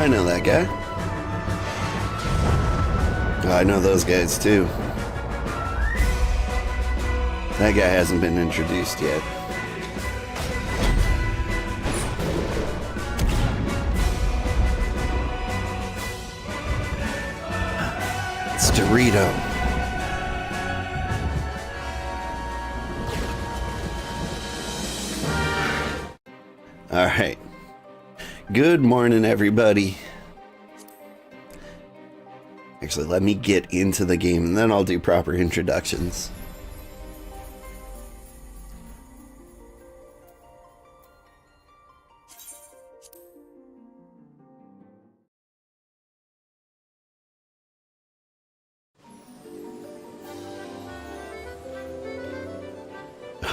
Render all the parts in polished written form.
I know that guy. Oh, I know those guys too. That guy hasn't been introduced yet. It's Dorito. All right. Good morning, everybody. Actually, let me get into the game and then I'll do proper introductions.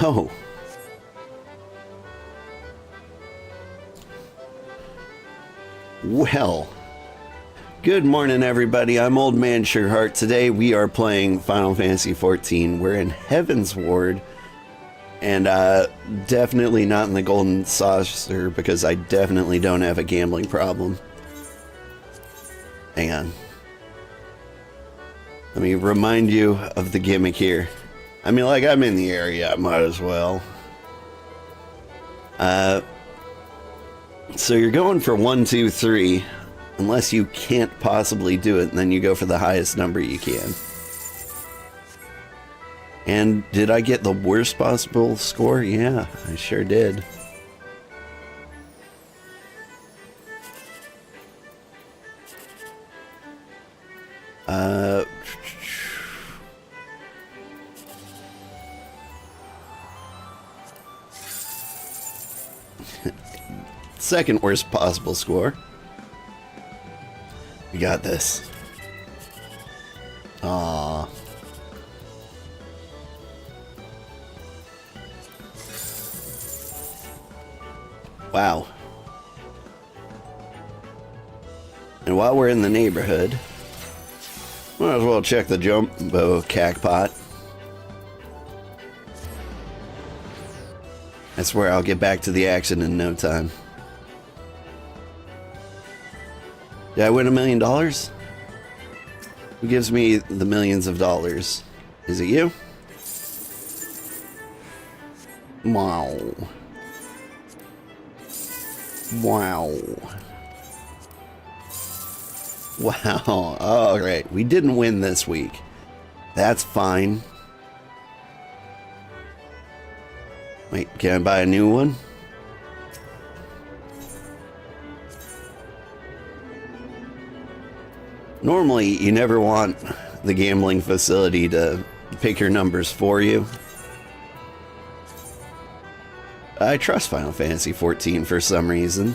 Oh. Well. Good morning, everybody. I'm Old Man Sugarheart. Today we are playing Final Fantasy XIV. We're in Heaven's Ward, and definitely not in the Golden Saucer because I definitely don't have a gambling problem. Hang on. Let me remind you of the gimmick here. I mean, like, I'm in the area, I might as well. So you're going for 1, 2, 3. Unless you can't possibly do it, and then you go for the highest number you can. And did I get the worst possible score? Yeah, I sure did. Second worst possible score. We got this. Aww. Wow. And while we're in the neighborhood, might as well check the jumbo cackpot. I swear I'll get back to the action in no time. Did I win $1 million? Who gives me the millions of dollars? Is it you? Wow. Wow. Wow. All right. We didn't win this week. That's fine. Wait, can I buy a new one? Normally, you never want the gambling facility to pick your numbers for you. I trust Final Fantasy XIV for some reason.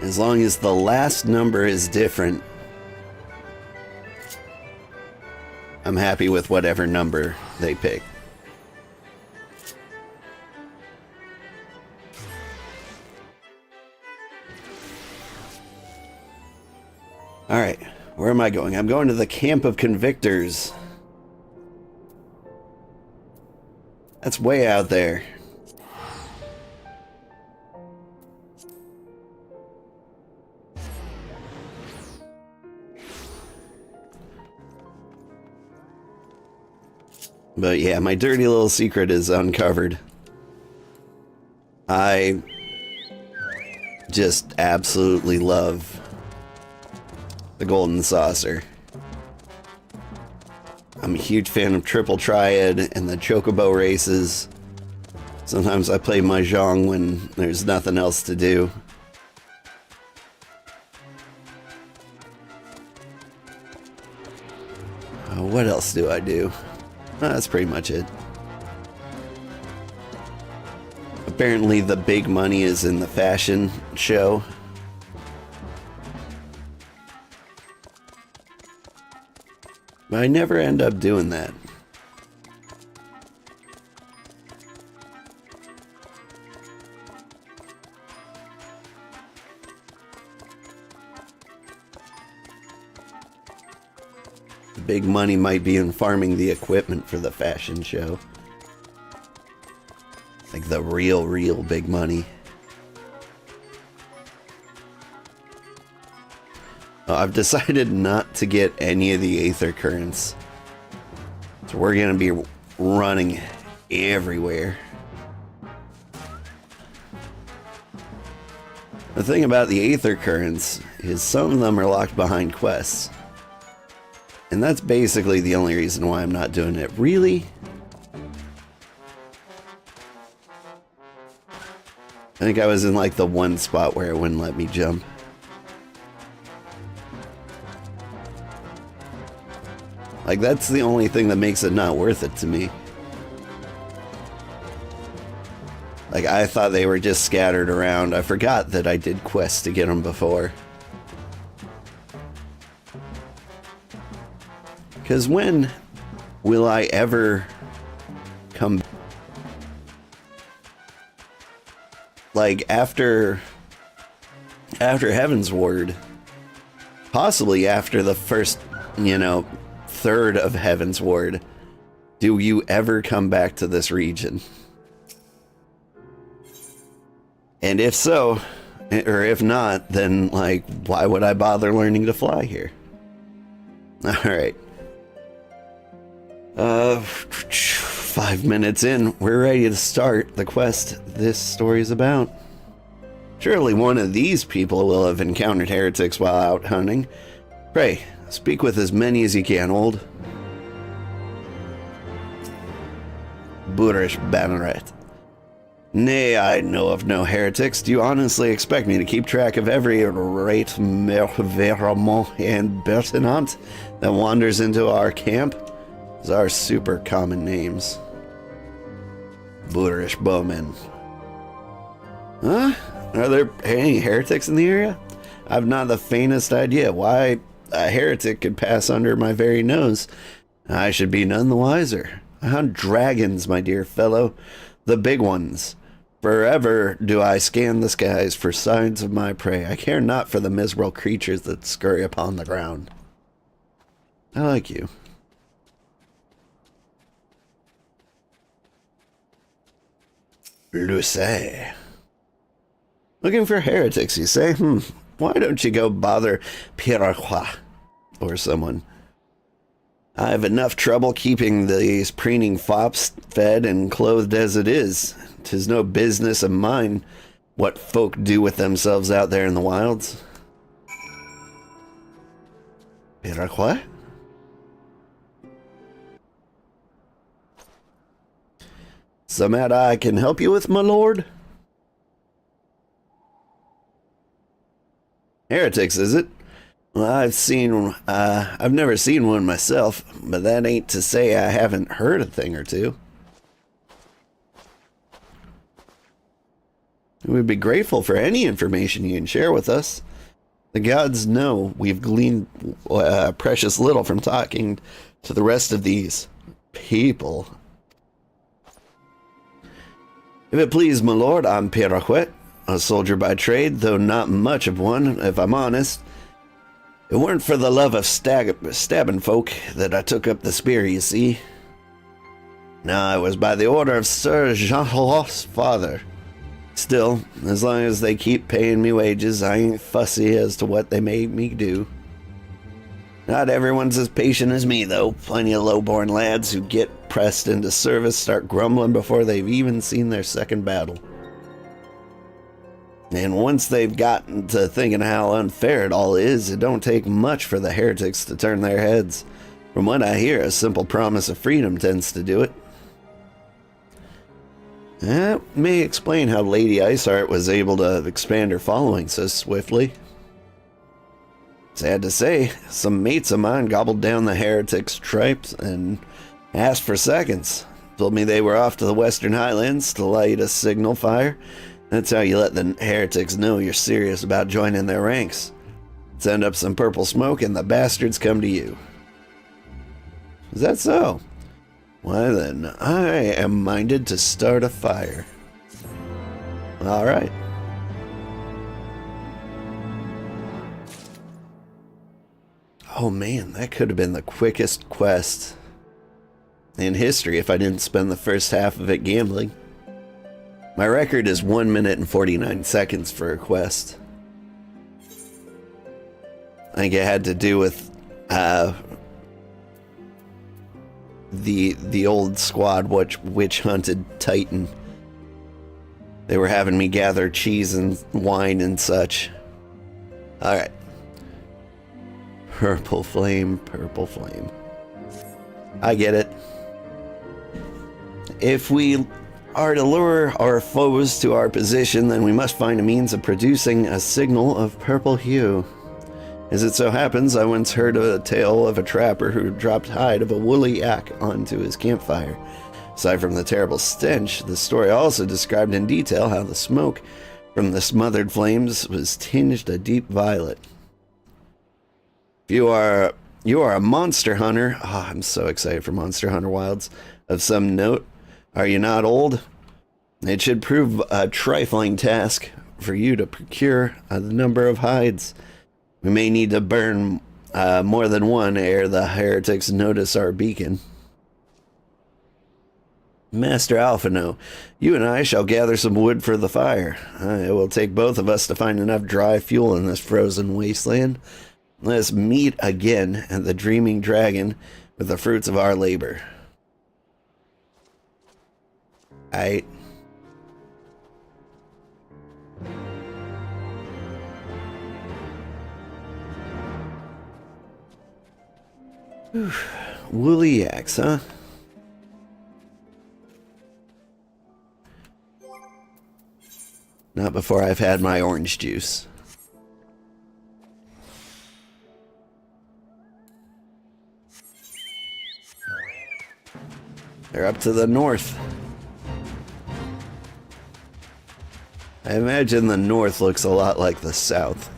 As long as the last number is different, I'm happy with whatever number they pick. Alright, where am I going? I'm going to the Camp of Convictors. That's way out there. But yeah, my dirty little secret is uncovered. I just absolutely love the Golden Saucer. I'm a huge fan of Triple Triad and the Chocobo races. Sometimes I play Mahjong when there's nothing else to do. What else do I do? That's pretty much it. Apparently the big money is in the fashion show. But I never end up doing that. The big money might be in farming the equipment for the fashion show. Like the real big money. Oh, I've decided not to get any of the Aether Currents. So we're going to be running everywhere. The thing about the Aether Currents is some of them are locked behind quests. And that's basically the only reason why I'm not doing it. Really? I think I was in like the one spot where it wouldn't let me jump. Like, that's the only thing that makes it not worth it to me. Like, I thought they were just scattered around. I forgot that I did quests to get them before. Because when will I ever come... Like, after Heaven's Ward, possibly after the first, you know, third of Heaven's Ward, do you ever come back to this region? And if so, or if not, then, like, why would I bother learning to fly here? Alright. 5 minutes in, we're ready to start the quest this story is about. Surely one of these people will have encountered heretics while out hunting. Pray, speak with as many as you can, old. Boorish Banneret. Nay, I know of no heretics. Do you honestly expect me to keep track of every rate Vermont and Bertinant that wanders into our camp? Those are super common names. Boorish Bowman. Huh? Are there any heretics in the area? I've not the faintest idea why a heretic could pass under my very nose. I should be none the wiser. I hunt dragons, my dear fellow. The big ones. Forever do I scan the skies for signs of my prey. I care not for the miserable creatures that scurry upon the ground. I like you. Luce. Looking for heretics, you say? Why don't you go bother Piraquois or someone? I have enough trouble keeping these preening fops fed and clothed as it is. 'Tis no business of mine what folk do with themselves out there in the wilds. Piraquois? Some matter I can help you with, my lord? Heretics, is it? Well, I've never seen one myself, but that ain't to say I haven't heard a thing or two. We'd be grateful for any information you can share with us. The gods know we've gleaned precious little from talking to the rest of these people. If it please, my lord, I'm Piraquois, a soldier by trade, though not much of one, if I'm honest. It weren't for the love of stabbing folk that I took up the spear, you see. No, it was by the order of Sir Jean-Los's father. Still, as long as they keep paying me wages, I ain't fussy as to what they made me do. Not everyone's as patient as me, though. Plenty of low-born lads who get pressed into service start grumbling before they've even seen their second battle. And once they've gotten to thinking how unfair it all is, it don't take much for the heretics to turn their heads. From what I hear, a simple promise of freedom tends to do it. That may explain how Lady Iceheart was able to expand her following so swiftly. Sad to say, some mates of mine gobbled down the heretics' tripes and asked for seconds. Told me they were off to the Western Highlands to light a signal fire. That's how you let the heretics know you're serious about joining their ranks. Send up some purple smoke and the bastards come to you. Is that so? Why then, I am minded to start a fire. All right. Oh man, that could have been the quickest quest in history if I didn't spend the first half of it gambling. My record is 1 minute and 49 seconds for a quest. I think it had to do with the old squad which witch hunted Titan. They were having me gather cheese and wine and such. Alright. Purple flame, purple flame. I get it. If we are to lure our foes to our position, then we must find a means of producing a signal of purple hue. As it so happens, I once heard a tale of a trapper who dropped hide of a woolly yak onto his campfire. Aside from the terrible stench, the story also described in detail how the smoke from the smothered flames was tinged a deep violet. If you are a monster hunter, I'm so excited for Monster Hunter Wilds, of some note, are you not old? It should prove a trifling task for you to procure a number of hides. We may need to burn more than one ere the heretics notice our beacon. Master Alphino, you and I shall gather some wood for the fire. It will take both of us to find enough dry fuel in this frozen wasteland. Let us meet again at the Dreaming Dragon with the fruits of our labor. Aight. Woolly yaks, huh? Not before I've had my orange juice. They're up to the north. I imagine the north looks a lot like the south.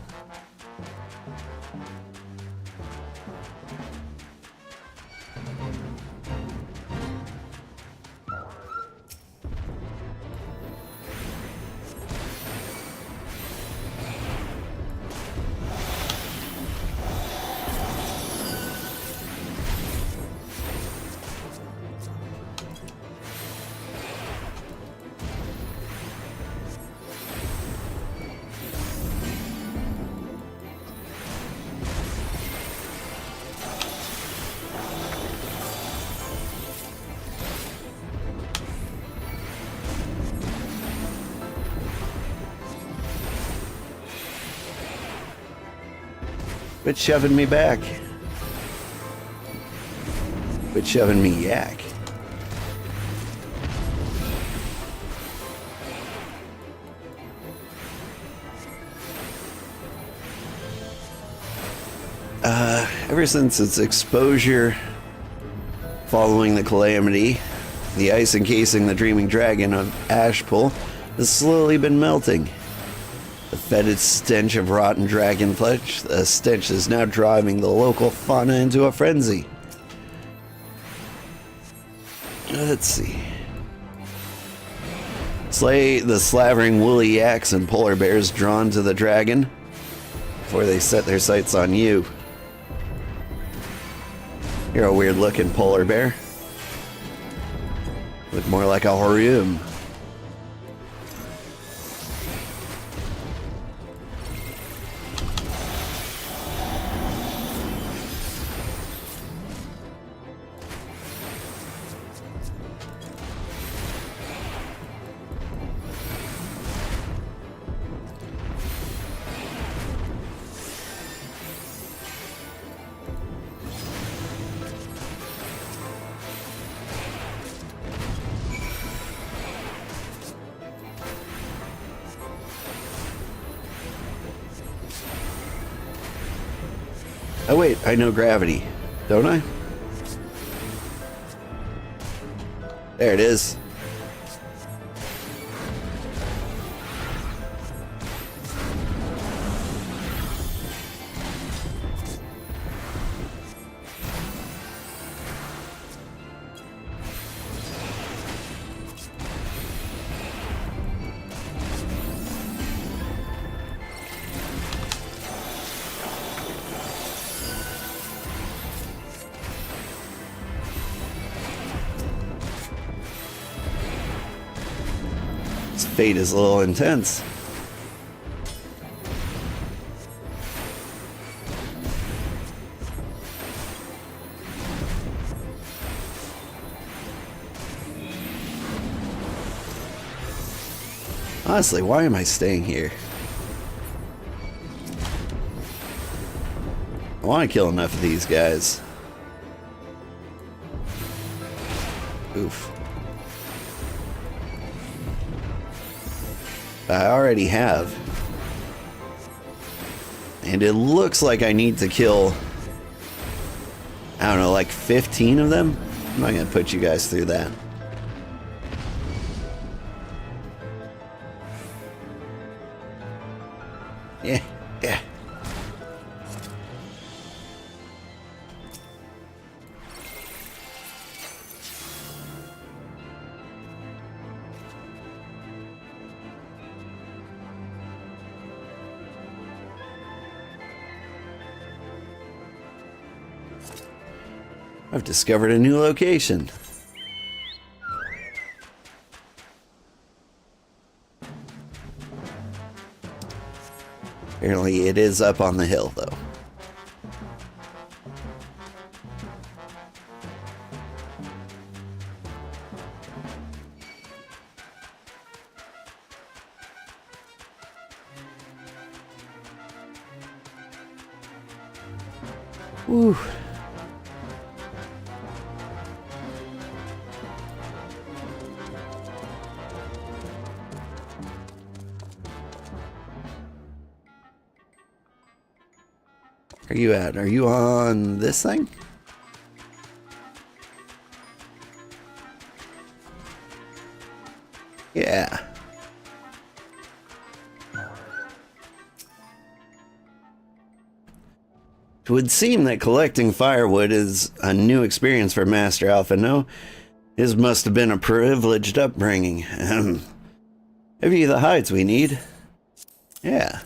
Quit shoving me back. Quit shoving me yak. Ever since its exposure following the calamity, the ice encasing the Dreaming Dragon of Ashpool has slowly been melting. The fetid stench of rotten dragon flesh, the stench is now driving the local fauna into a frenzy. Let's see. Slay the slavering woolly yaks and polar bears drawn to the dragon before they set their sights on you. You're a weird looking polar bear. Look more like a Horium. Oh wait, I know gravity, don't I? There it is. fate is a little intense. Honestly, why am I staying here? I want to kill enough of these guys. Oof. I already have. And it looks like I need to kill, I don't know, like 15 of them? I'm not going to put you guys through that. Yeah, yeah. I've discovered a new location. Apparently it is up on the hill, though. Whew. Where are you at? Are you on this thing? Yeah. It would seem that collecting firewood is a new experience for Master Alpha. No, his must have been a privileged upbringing. Have you the hides we need? Yeah.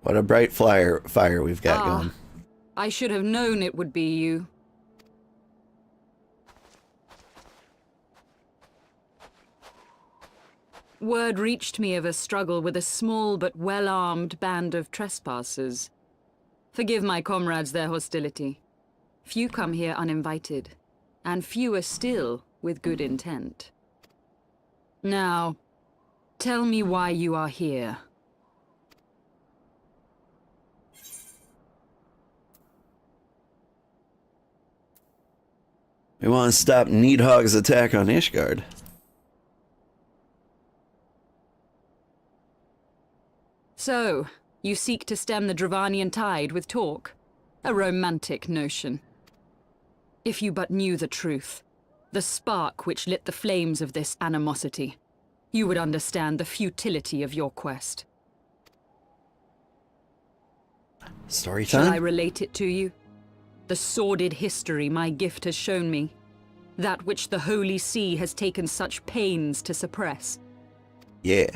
What a bright fire we've got going. I should have known it would be you. Word reached me of a struggle with a small but well-armed band of trespassers. Forgive my comrades their hostility. Few come here uninvited, and fewer still with good intent. Now, tell me why you are here. We want to stop Needhog's attack on Ishgard. So, you seek to stem the Dravanian tide with talk? A romantic notion. If you but knew the truth, the spark which lit the flames of this animosity, you would understand the futility of your quest. Story time? Shall I relate it to you? The sordid history my gift has shown me. That which the Holy See has taken such pains to suppress. Yeah.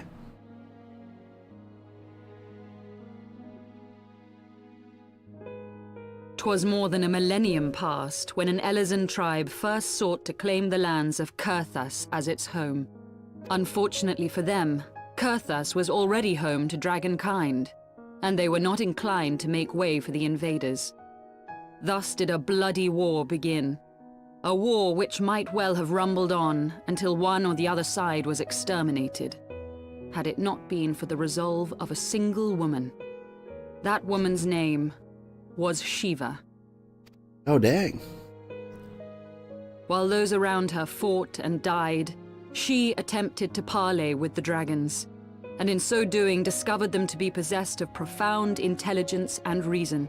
'Twas more than a millennium past when an Elizan tribe first sought to claim the lands of Kurthas as its home. Unfortunately for them, Kurthas was already home to dragonkind, and they were not inclined to make way for the invaders. Thus did a bloody war begin. A war which might well have rumbled on until one or the other side was exterminated, had it not been for the resolve of a single woman. That woman's name was Shiva. Oh, dang. While those around her fought and died, she attempted to parley with the dragons, and in so doing discovered them to be possessed of profound intelligence and reason.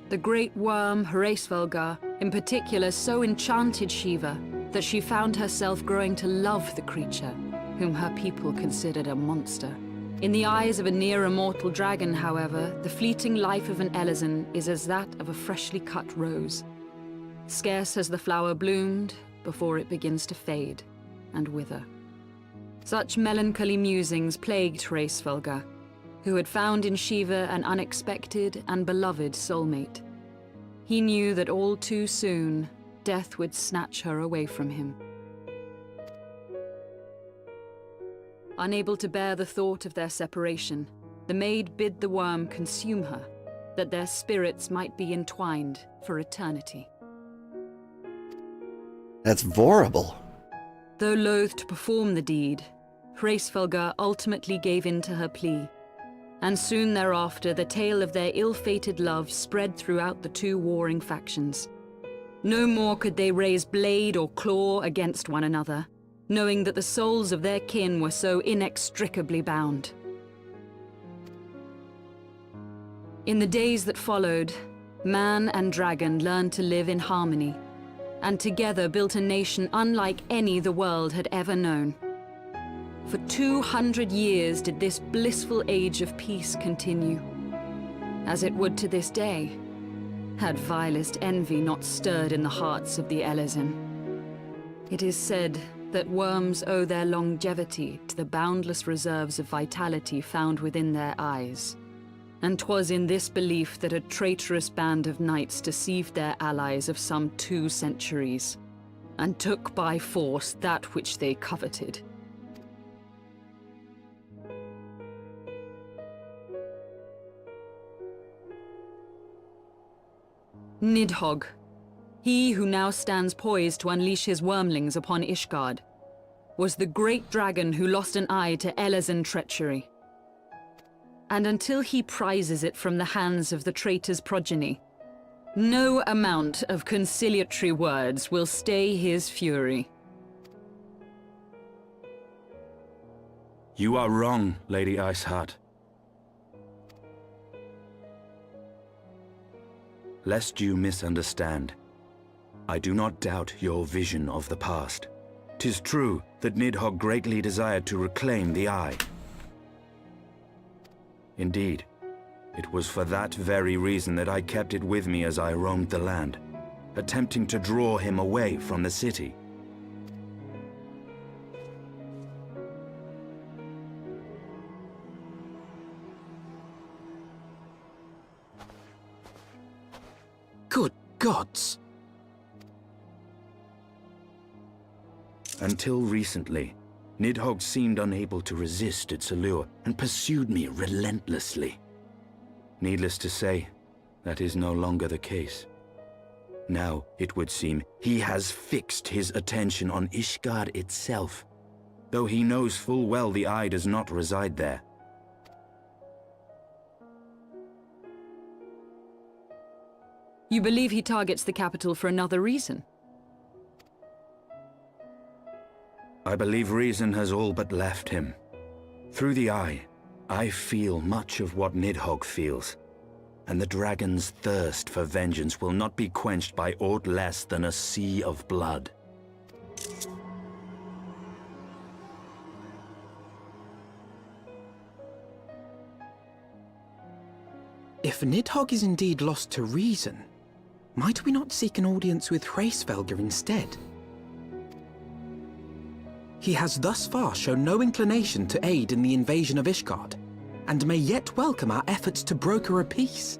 The great worm, Hraesvelgar, in particular so enchanted Shiva that she found herself growing to love the creature, whom her people considered a monster. In the eyes of a near-immortal dragon, however, the fleeting life of an Elizan is as that of a freshly cut rose. Scarce has the flower bloomed before it begins to fade and wither. Such melancholy musings plagued Hraesvelgar, who had found in Shiva an unexpected and beloved soulmate. He knew that all too soon, death would snatch her away from him. Unable to bear the thought of their separation, the maid bid the worm consume her, that their spirits might be entwined for eternity. That's horrible. Though loath to perform the deed, Hraesvelgr ultimately gave in to her plea, and soon thereafter the tale of their ill-fated love spread throughout the two warring factions. No more could they raise blade or claw against one another, knowing that the souls of their kin were so inextricably bound. In the days that followed, man and dragon learned to live in harmony, and together built a nation unlike any the world had ever known. For 200 years did this blissful age of peace continue, as it would to this day, had vilest envy not stirred in the hearts of the Elezen. It is said that worms owe their longevity to the boundless reserves of vitality found within their eyes. And 'twas in this belief that a traitorous band of knights deceived their allies of some 2 centuries, and took by force that which they coveted. Nidhogg, he who now stands poised to unleash his wormlings upon Ishgard, was the great dragon who lost an eye to Elezen treachery. And until he prizes it from the hands of the traitor's progeny, no amount of conciliatory words will stay his fury. You are wrong, Lady Iceheart. Lest you misunderstand, I do not doubt your vision of the past. 'Tis true that Nidhogg greatly desired to reclaim the Eye. Indeed, it was for that very reason that I kept it with me as I roamed the land, attempting to draw him away from the city. Good gods! Until recently, Nidhogg seemed unable to resist its allure and pursued me relentlessly. Needless to say, that is no longer the case. Now, it would seem, he has fixed his attention on Ishgard itself, though he knows full well the Eye does not reside there. You believe he targets the capital for another reason? I believe reason has all but left him. Through the Eye, I feel much of what Nidhogg feels, and the dragon's thirst for vengeance will not be quenched by aught less than a sea of blood. If Nidhogg is indeed lost to reason, might we not seek an audience with Hraesvelgr instead? He has thus far shown no inclination to aid in the invasion of Ishgard, and may yet welcome our efforts to broker a peace.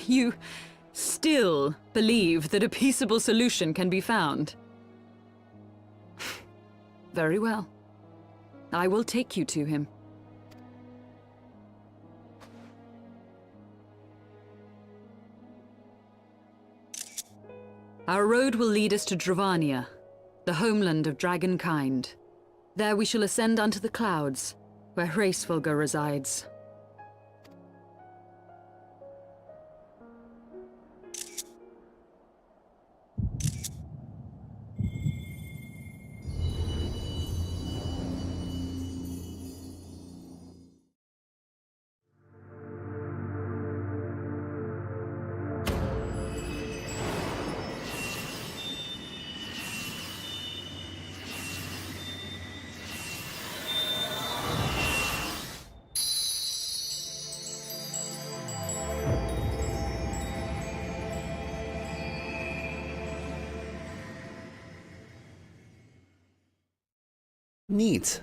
You still believe that a peaceable solution can be found? Very well. I will take you to him. Our road will lead us to Dravania, the homeland of dragonkind. There we shall ascend unto the clouds, where Hraesvelgr resides. Neat.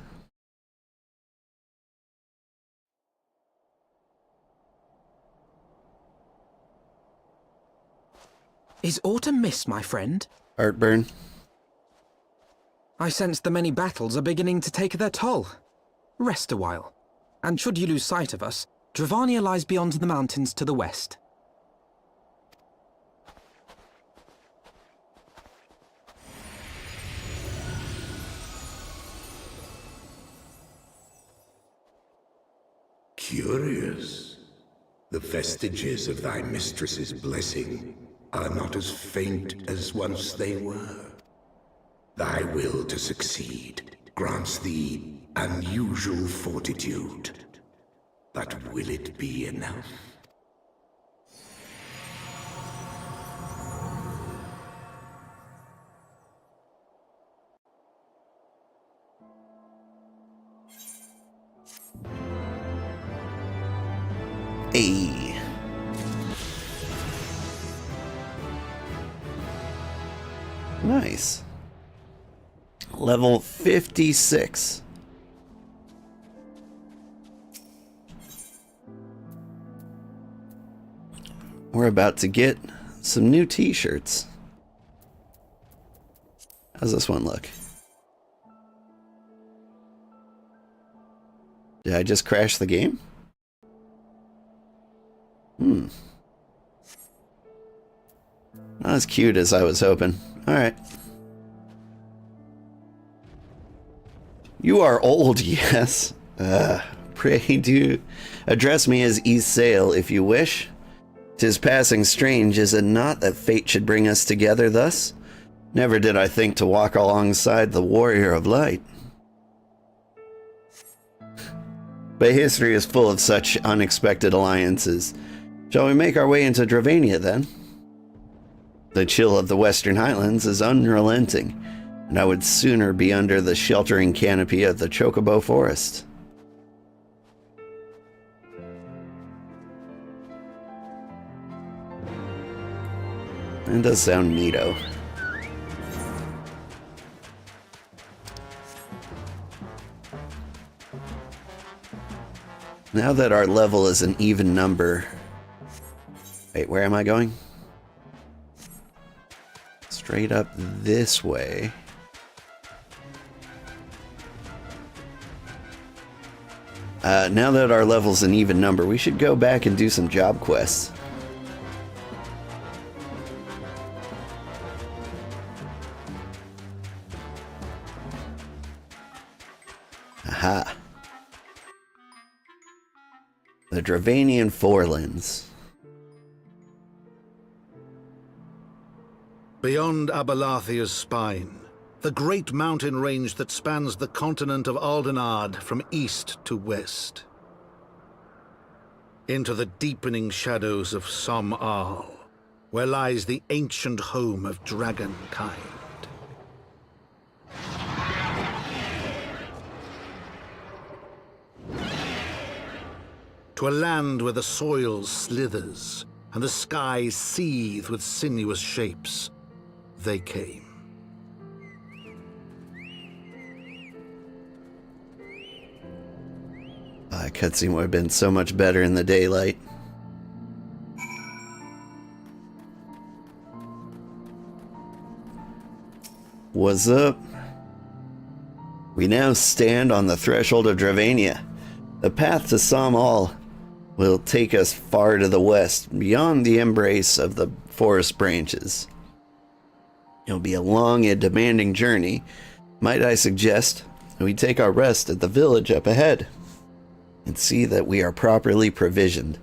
Is aught amiss, my friend? Heartburn. I sense the many battles are beginning to take their toll. Rest a while, and should you lose sight of us, Dravania lies beyond the mountains to the west. Curious. The vestiges of thy mistress's blessing are not as faint as once they were. Thy will to succeed grants thee unusual fortitude. But will it be enough? Hey. Nice. Level 56. We're about to get some new t-shirts. How's this one look? Did I just crash the game? Not as cute as I was hoping. Alright. You are old, yes. Pray do address me as East Sail if you wish. 'Tis passing strange, is it not, that fate should bring us together thus? Never did I think to walk alongside the warrior of light. But history is full of such unexpected alliances. Shall we make our way into Dravania, then? The chill of the Western Highlands is unrelenting, and I would sooner be under the sheltering canopy of the Chocobo Forest. It does sound neato. Now that our level is an even number... Wait, where am I going? Straight up this way. Now that our level's an even number, we should go back and do some job quests. Aha. The Dravanian Forelands. Beyond Abalathia's spine, the great mountain range that spans the continent of Aldenard from east to west. Into the deepening shadows of Som-Al, where lies the ancient home of dragonkind. To a land where the soil slithers and the skies seethe with sinuous shapes, they came. That cutscene would have been so much better in the daylight. What's up? We now stand on the threshold of Dravania. The path to Som-Al will take us far to the west, beyond the embrace of the forest branches. It'll be a long and demanding journey. Might I suggest that we take our rest at the village up ahead and see that we are properly provisioned.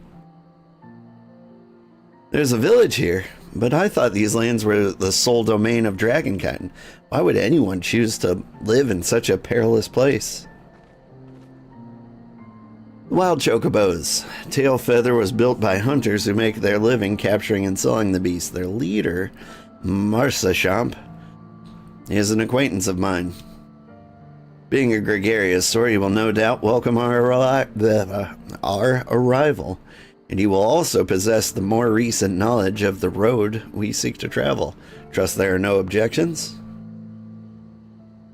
There's a village here, but I thought these lands were the sole domain of dragonkind. Why would anyone choose to live in such a perilous place? Wild chocobos. Tail Feather was built by hunters who make their living capturing and selling the beast. Their leader, Marsashamp, is an acquaintance of mine. Being a gregarious sort, he will no doubt welcome our arrival, and he will also possess the more recent knowledge of the road we seek to travel. Trust there are no objections?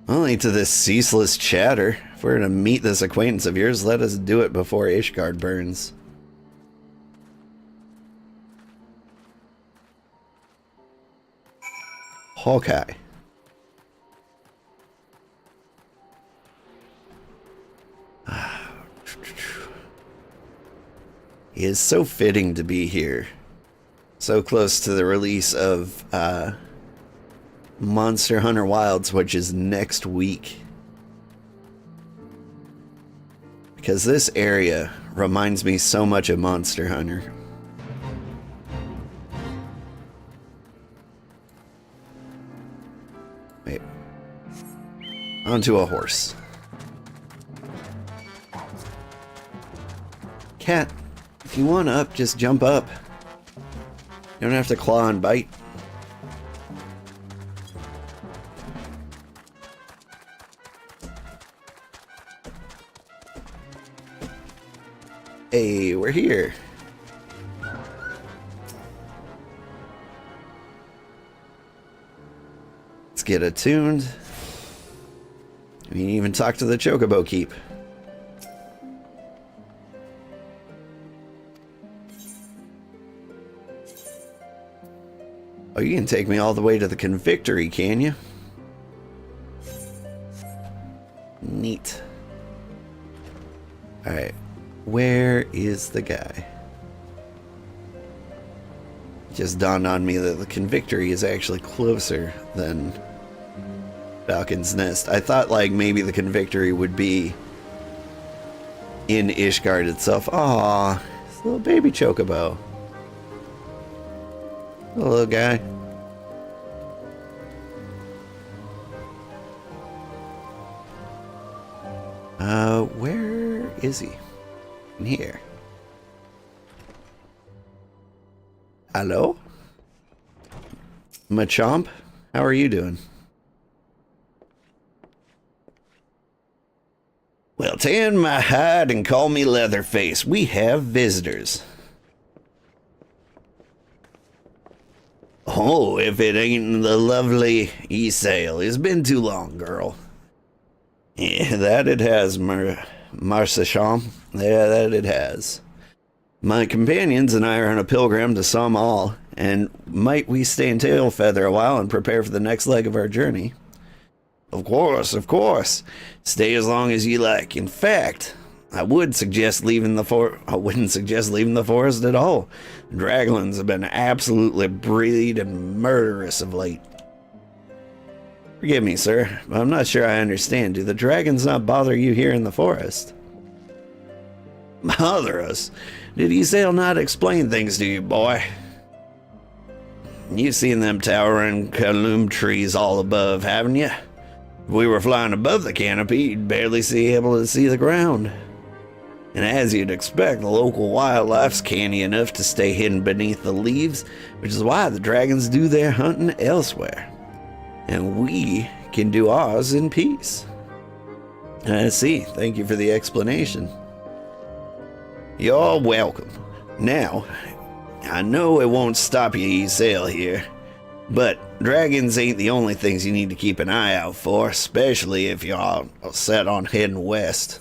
Only to this ceaseless chatter. If we're to meet this acquaintance of yours, let us do it before Ishgard burns. Hawkeye. It is so fitting to be here. So close to the release of Monster Hunter Wilds, which is next week. Because this area reminds me so much of Monster Hunter. Wait. Onto a horse. Cat, if you want up, just jump up. You don't have to claw and bite. Hey, we're here. Let's get attuned. We can even talk to the Chocobo Keep. Oh, you can take me all the way to the Convictory, can you? Neat. Alright. Where is the guy? Just dawned on me that the Convictory is actually closer than Falcon's Nest. I thought like maybe the Convictory would be in Ishgard itself. Aww, it's a little baby Chocobo. Hello, guy. Where is he? In here. Hello? Machamp? How are you doing? Well, tan my hide and call me Leatherface. We have visitors. Oh, if it ain't the lovely Isael. It's been too long, girl. Yeah, that it has, Marcacham. Yeah, that it has. My companions and I are on a pilgrim to some all, and might we stay in Tailfeather a while and prepare for the next leg of our journey? Of course, of course. Stay as long as you like. In fact, I wouldn't suggest leaving the forest at all. Draglins have been absolutely breed and murderous of late. Forgive me, sir, but I'm not sure I understand. Do the dragons not bother you here in the forest? Bother us? Did Isael not explain things to you, boy? You've seen them towering Kaloom trees all above, haven't you? If we were flying above the canopy, you'd barely be able to see the ground. And as you'd expect, the local wildlife's canny enough to stay hidden beneath the leaves, which is why the dragons do their hunting elsewhere. And we can do ours in peace. I see. Thank you for the explanation. You're welcome. Now, I know it won't stop you sail here, but dragons ain't the only things you need to keep an eye out for, especially if you're all set on heading west.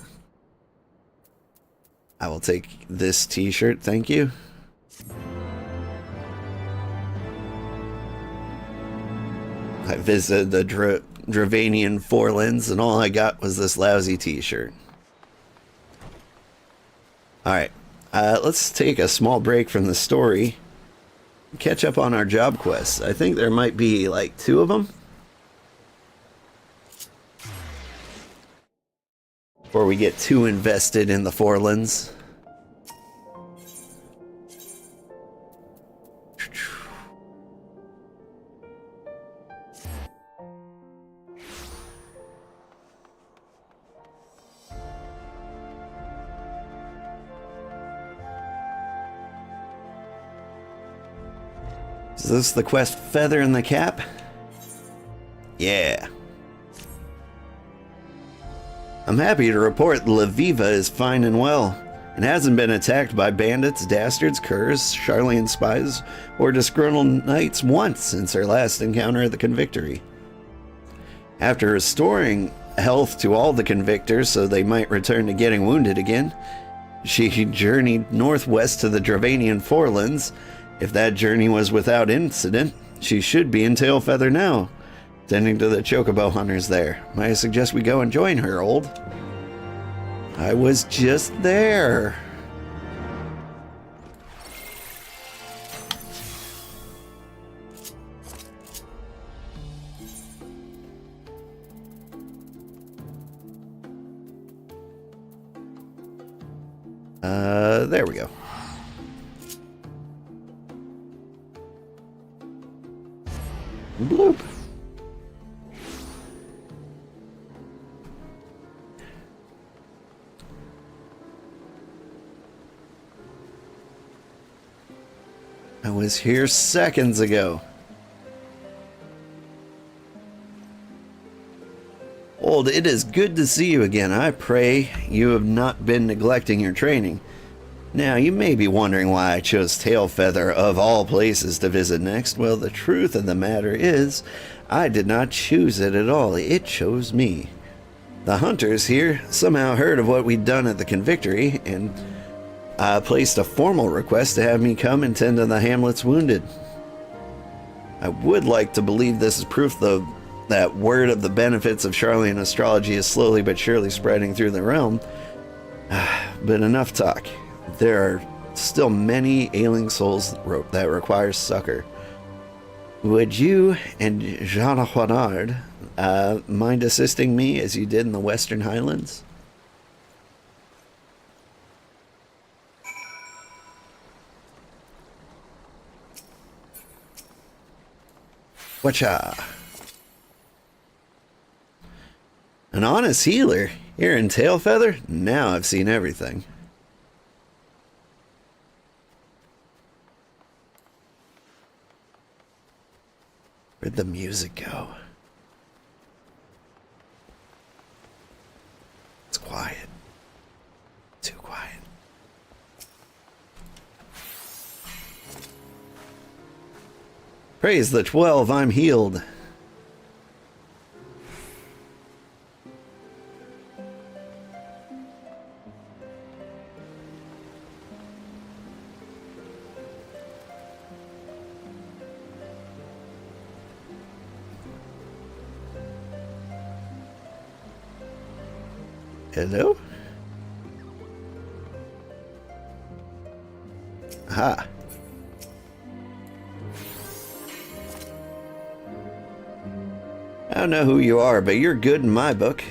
I will take this t-shirt, thank you. I visited the Dravanian Forelands, and all I got was this lousy t-shirt. Alright, let's take a small break from the story. Catch up on our job quests. I think there might be like 2 of them. Before we get too invested in the Forelands. Is this the quest Feather in the Cap? Yeah. I'm happy to report Laviva is fine and well, and hasn't been attacked by bandits, dastards, curs, Charlian spies, or disgruntled knights once since her last encounter at the Convictory. After restoring health to all the Convictors so they might return to getting wounded again, she journeyed northwest to the Dravanian Forelands. If that journey was without incident, She should be in Tailfeather now, tending to the chocobo hunters there. Might I suggest we go and join her, Old? I was just there. There we go. Bloop. I was here seconds ago. Old, it is good to see you again. I pray you have not been neglecting your training. Now, you may be wondering why I chose Tailfeather of all places to visit next. Well, the truth of the matter is, I did not choose it at all. It chose me. The hunters here somehow heard of what we'd done at the Convictory and placed a formal request to have me come and tend to the hamlet's wounded. I would like to believe this is proof, though, that word of the benefits of Charlian astrology is slowly but surely spreading through the realm. But enough talk. There are still many ailing souls that require succor. Would you and Jean Juanard mind assisting me as you did in the Western Highlands? Whatcha? An honest healer here in Tailfeather? Now I've seen everything. Where'd the music go? It's quiet. Too quiet. Praise the 12, I'm healed. Hello? Aha. I don't know who you are, but you're good in my book.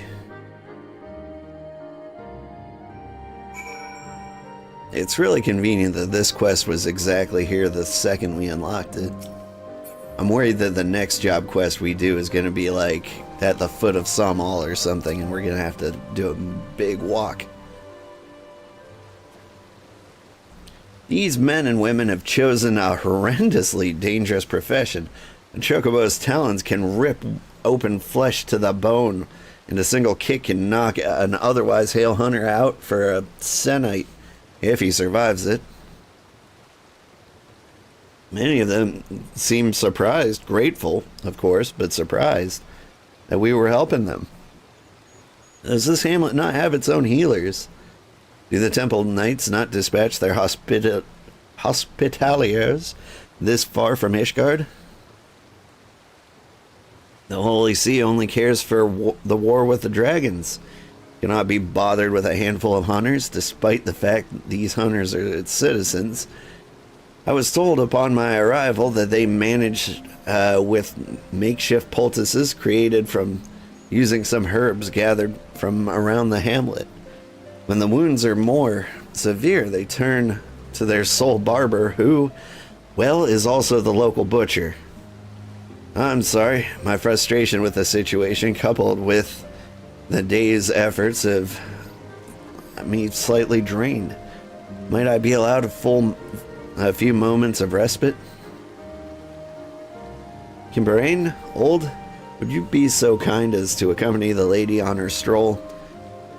It's really convenient that this quest was exactly here the second we unlocked it. I'm worried that the next job quest we do is going to be like at the foot of Samal or something, and we're going to have to do a big walk. These men and women have chosen a horrendously dangerous profession. A chocobo's talons can rip open flesh to the bone, and a single kick can knock an otherwise hale hunter out for a senite, if he survives it. Many of them seem surprised, grateful, of course, but surprised that we were helping them. Does this hamlet not have its own healers? Do the temple knights not dispatch their hospitaliers this far from Ishgard? The Holy See only cares for the war with the dragons. Cannot be bothered with a handful of hunters, despite the fact that these hunters are its citizens. I was told upon my arrival that they managed with makeshift poultices created from using some herbs gathered from around the hamlet. When the wounds are more severe, they turn to their sole barber, who, well, is also the local butcher. I'm sorry, my frustration with the situation, coupled with the day's efforts, have me slightly drained. Might I be allowed a few moments of respite? Kimberrain, Old, would you be so kind as to accompany the lady on her stroll?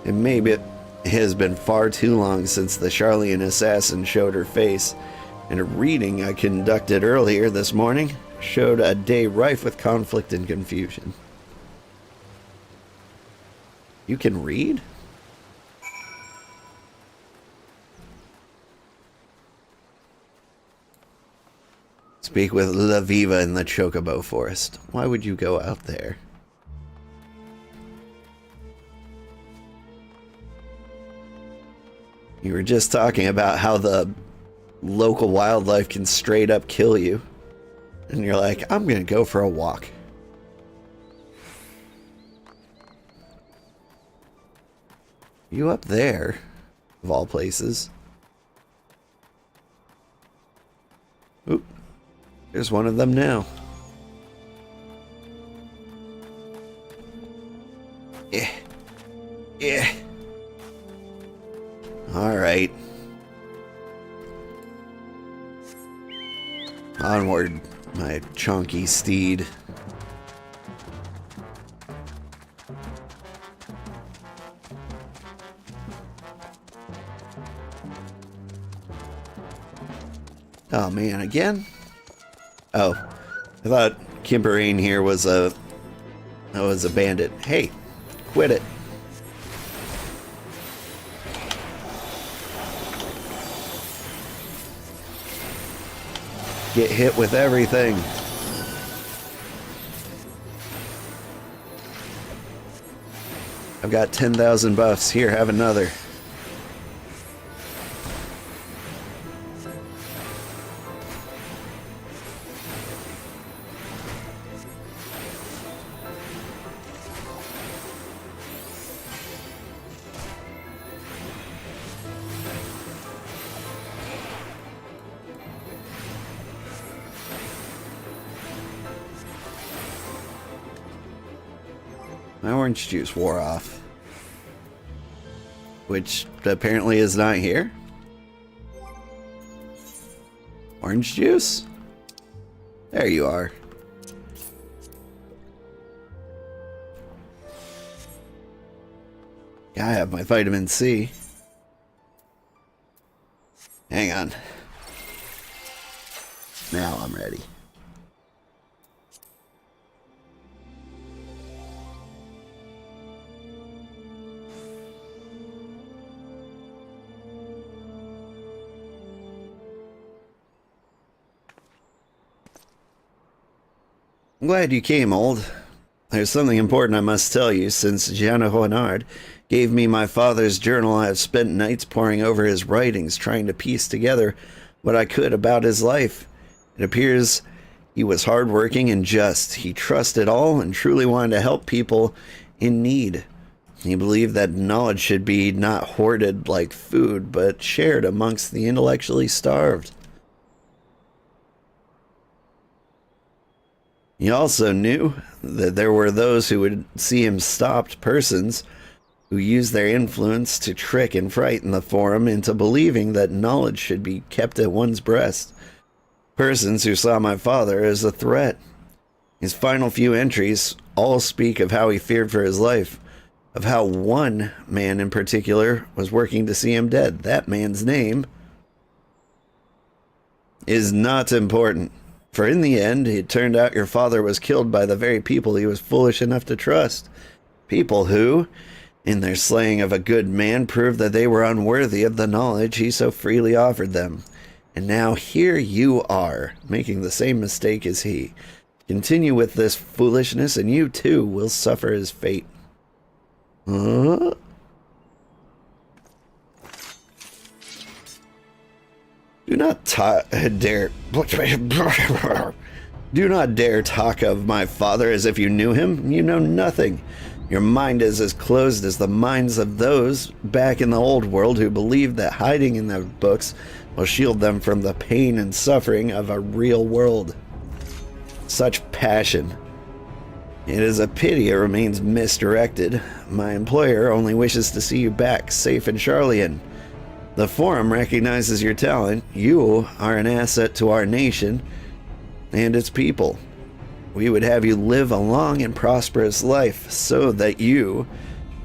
It has been far too long since the Charlian assassin showed her face, and a reading I conducted earlier this morning showed a day rife with conflict and confusion. You can read? Speak with La Viva in the Chocobo Forest. Why would you go out there? You were just talking about how the local wildlife can straight up kill you. And you're like, I'm gonna go for a walk. You up there, of all places. Oop. There's one of them now. Yeah. Yeah. Alright. Onward, my chunky steed. Oh man, again? Oh, I thought Kimberine here was a bandit. Hey, quit it. Get hit with everything. I've got 10,000 buffs. Here, have another. My orange juice wore off. Which apparently is not here. Orange juice? There you are. Yeah, I have my vitamin C. Hang on. Now I'm ready. I'm glad you came, old. There's something important I must tell you. Since Jean Renard gave me my father's journal, I have spent nights poring over his writings, trying to piece together what I could about his life. It appears he was hardworking and just. He trusted all and truly wanted to help people in need. He believed that knowledge should be not hoarded like food, but shared amongst the intellectually starved. He also knew that there were those who would see him stopped, persons who used their influence to trick and frighten the Forum into believing that knowledge should be kept at one's breast. Persons who saw my father as a threat. His final few entries all speak of how he feared for his life, of how one man in particular was working to see him dead. That man's name is not important. For in the end, it turned out your father was killed by the very people he was foolish enough to trust. People who, in their slaying of a good man, proved that they were unworthy of the knowledge he so freely offered them. And now here you are, making the same mistake as he. Continue with this foolishness, and you too will suffer his fate. Huh? Do not dare do not dare talk of my father as if you knew him. You know nothing. Your mind is as closed as the minds of those back in the old world who believed that hiding in their books will shield them from the pain and suffering of a real world. Such passion. It is a pity it remains misdirected. My employer only wishes to see you back, safe in Charlian. The Forum recognizes your talent. You are an asset to our nation and its people. We would have you live a long and prosperous life so that you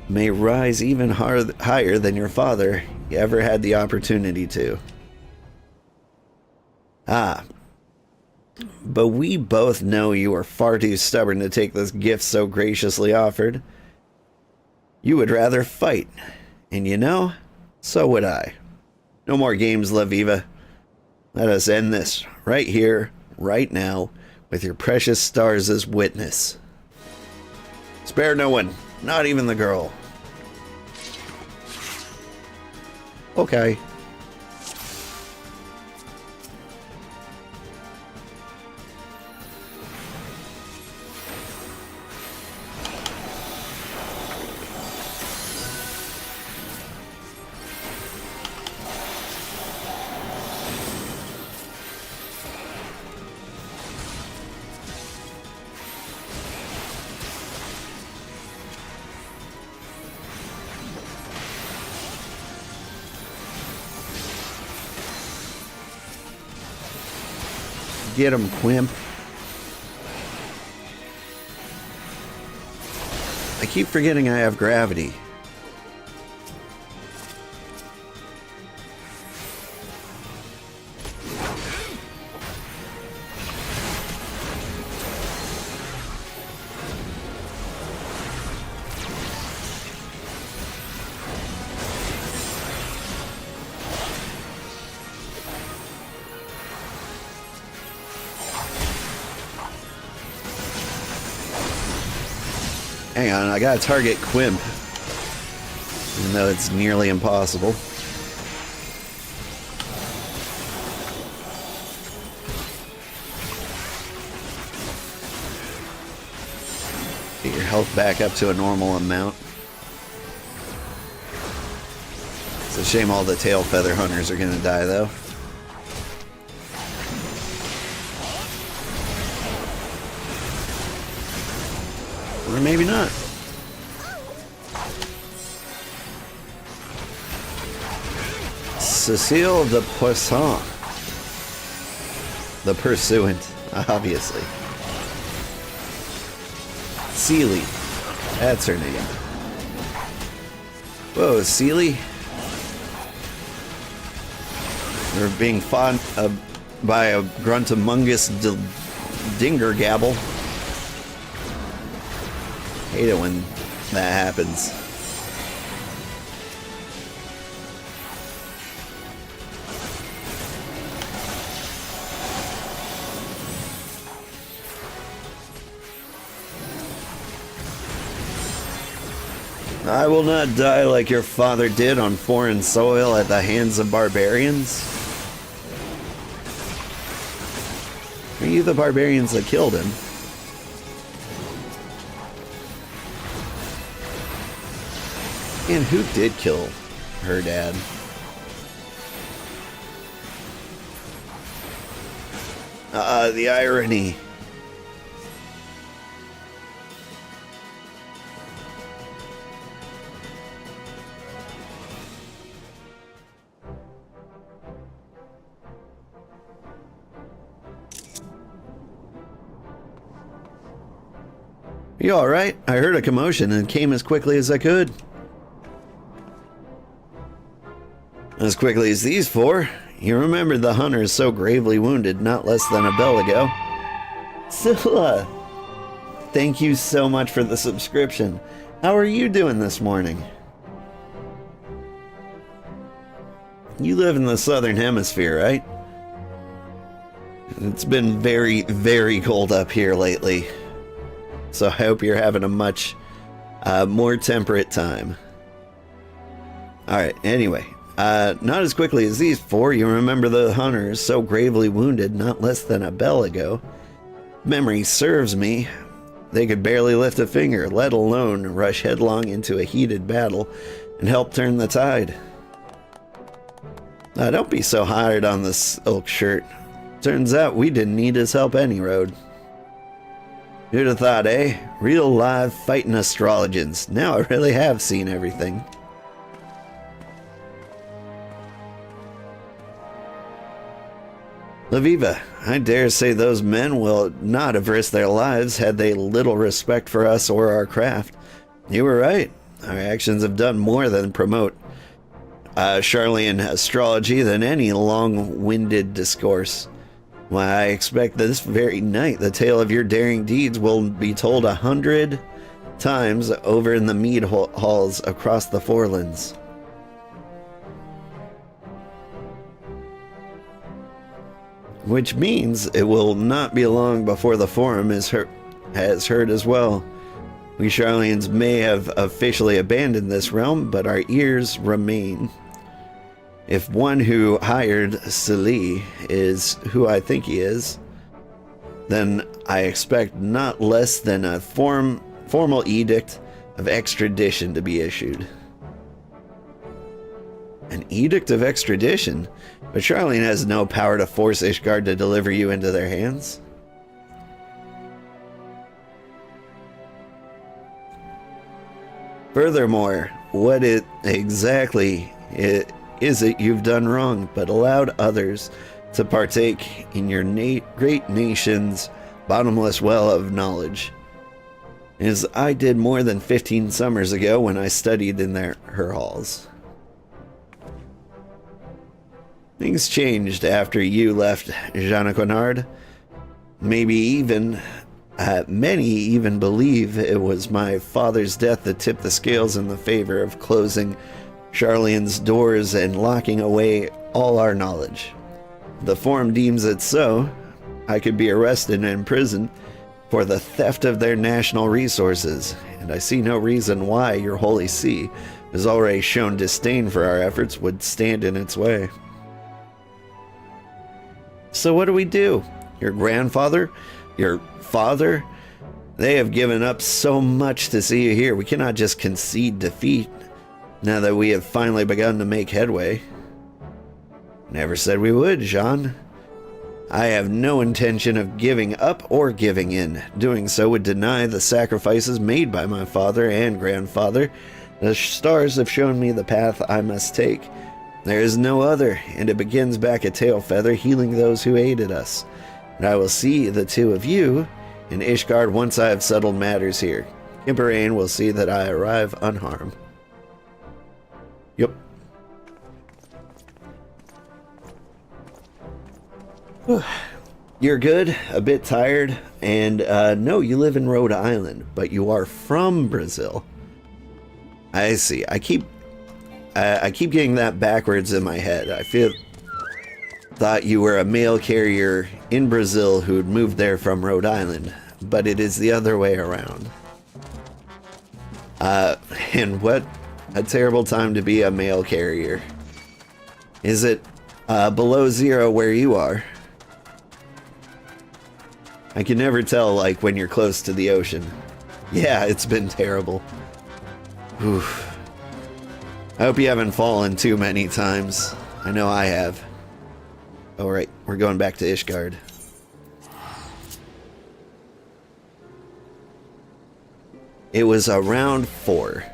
may rise even higher than your father ever had the opportunity to. But we both know you are far too stubborn to take this gift so graciously offered. You would rather fight, and you know, so would I. No more games, La Viva. Let us end this right here, right now with your precious stars as witness. Spare no one, not even the girl. Okay. Get him, Quimp. I keep forgetting I have gravity. Hang on, I gotta target Quimp, even though it's nearly impossible. Get your health back up to a normal amount. It's a shame all the tail feather hunters are gonna die, though. Or maybe not. Cecile the Poisson. The Pursuant, obviously. Seely. That's her name. Whoa, Seely? They're being fought by a gruntamungus dinger gabble. Hate it when that happens. I will not die like your father did on foreign soil at the hands of barbarians. Are you the barbarians that killed him? And who did kill her dad? The irony. You alright? I heard a commotion and came as quickly as I could. As quickly as these four? You remembered the hunters so gravely wounded not less than a bell ago. Scylla! Thank you so much for the subscription. How are you doing this morning? You live in the southern hemisphere, right? It's been very, very cold up here lately. So I hope you're having a much more temperate time. Alright, anyway. Not as quickly as these four. You remember the hunters so gravely wounded not less than a bell ago. Memory serves me. They could barely lift a finger, let alone rush headlong into a heated battle and help turn the tide. Don't be so hard on this silk shirt. Turns out we didn't need his help any road. Who'd have thought, eh? Real live fighting astrologians. Now I really have seen everything. Laviva, I dare say those men will not have risked their lives had they little respect for us or our craft. You were right. Our actions have done more than promote Charlean astrology than any long-winded discourse. Why, I expect this very night the tale of your daring deeds will be told 100 times over in the mead halls across the Forelands. which means it will not be long before the Forum has heard as well. We Charlians may have officially abandoned this realm, but our ears remain. If one who hired Sali is who I think he is, then I expect not less than a formal edict of extradition to be issued. An edict of extradition? But Charlene has no power to force Ishgard to deliver you into their hands. Furthermore, what exactly is it you've done wrong, but allowed others to partake in your great nation's bottomless well of knowledge? As I did more than 15 summers ago when I studied in her halls. Things changed after you left Jeanne Maybe even many even believe it was my father's death that tipped the scales in the favor of closing Charlene's doors and locking away all our knowledge. The Forum deems it so. I could be arrested and imprisoned for the theft of their national resources, and I see no reason why your Holy See has already shown disdain for our efforts would stand in its way. So what do we do? Your grandfather? Your father? They have given up so much to see you here. We cannot just concede defeat now that we have finally begun to make headway. Never said we would, Jean. I have no intention of giving up or giving in. Doing so would deny the sacrifices made by my father and grandfather. The stars have shown me the path I must take. There is no other, and it begins back at Tailfeather, healing those who aided us. And I will see the two of you in Ishgard once I have settled matters here. Imperain will see that I arrive unharmed. Yep. You're good, a bit tired, and no, you live in Rhode Island, but you are from Brazil. I see. I keep getting that backwards in my head. Thought you were a mail carrier in Brazil who'd moved there from Rhode Island, but it is the other way around. And what a terrible time to be a mail carrier. Is it below zero where you are? I can never tell, like, when you're close to the ocean. Yeah, it's been terrible. Oof. I hope you haven't fallen too many times. I know I have. Alright, we're going back to Ishgard. It was around 4.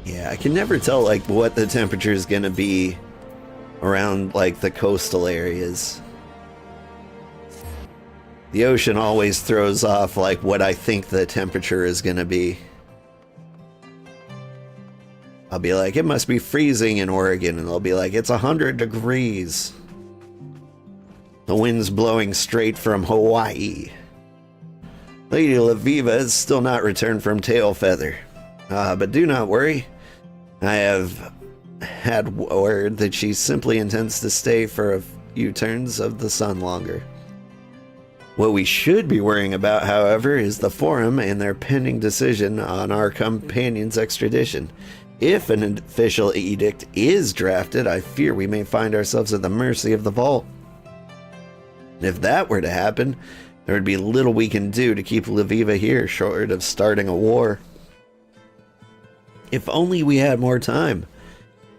Yeah, I can never tell, like, what the temperature is gonna be around, like, the coastal areas. The ocean always throws off, like, what I think the temperature is gonna be. I'll be like, it must be freezing in Oregon, and they'll be like, it's 100 degrees. The wind's blowing straight from Hawaii. Lady Laviva has still not returned from Tailfeather. But do not worry. I have had word that she simply intends to stay for a few turns of the sun longer. What we should be worrying about, however, is the Forum and their pending decision on our companion's extradition. If an official edict is drafted, I fear we may find ourselves at the mercy of the Vault. And if that were to happen, there would be little we can do to keep Laviva here, short of starting a war. If only we had more time.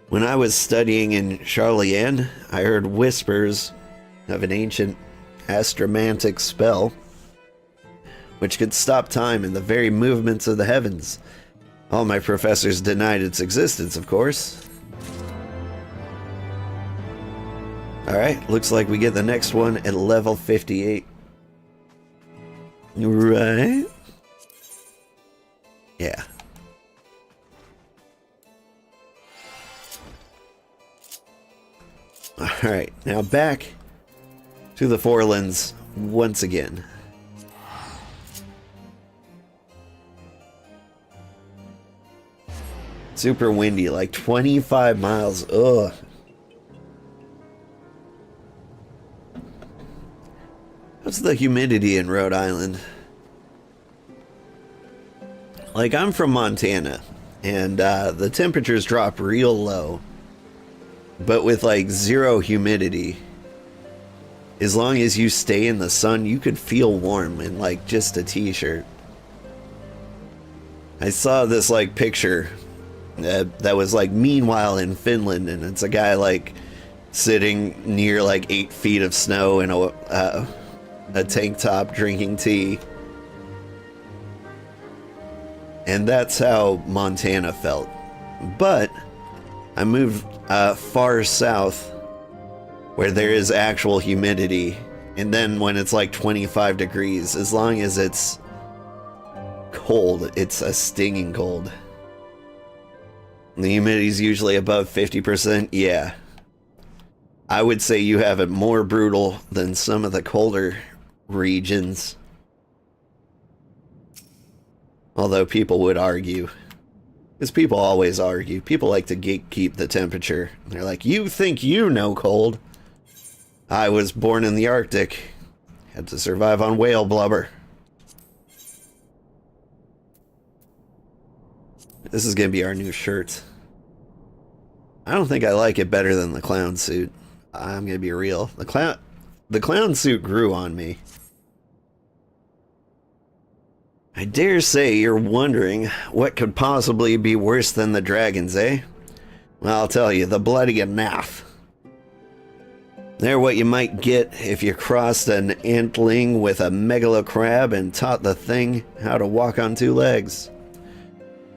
When I was studying in Charlian, I heard whispers of an ancient astromantic spell, which could stop time and the very movements of the heavens. All my professors denied its existence, of course. Alright, looks like we get the next one at level 58. Right? Yeah. Alright, now back to the Forelands once again. Super windy, like 25 miles. Ugh. What's the humidity in Rhode Island? Like, I'm from Montana, and the temperatures drop real low. But with like zero humidity, as long as you stay in the sun, you could feel warm in like just a t-shirt. I saw this like picture that was like meanwhile in Finland, and it's a guy like sitting near like 8 feet of snow in a tank top drinking tea. And that's how Montana felt. But I moved far south where there is actual humidity, and then when it's like 25 degrees, as long as it's cold, it's a stinging cold. The humidity is usually above 50%. Yeah. I would say you have it more brutal than some of the colder regions. Although people would argue. Because people always argue. People like to gatekeep the temperature. They're like, you think you know cold. I was born in the Arctic. Had to survive on whale blubber. This is going to be our new shirt. I don't think I like it better than the clown suit. I'm going to be real. The clown suit grew on me. I dare say you're wondering what could possibly be worse than the dragons, eh? Well, I'll tell you, the bloody anath. They're what you might get if you crossed an antling with a megalocrab and taught the thing how to walk on 2 legs.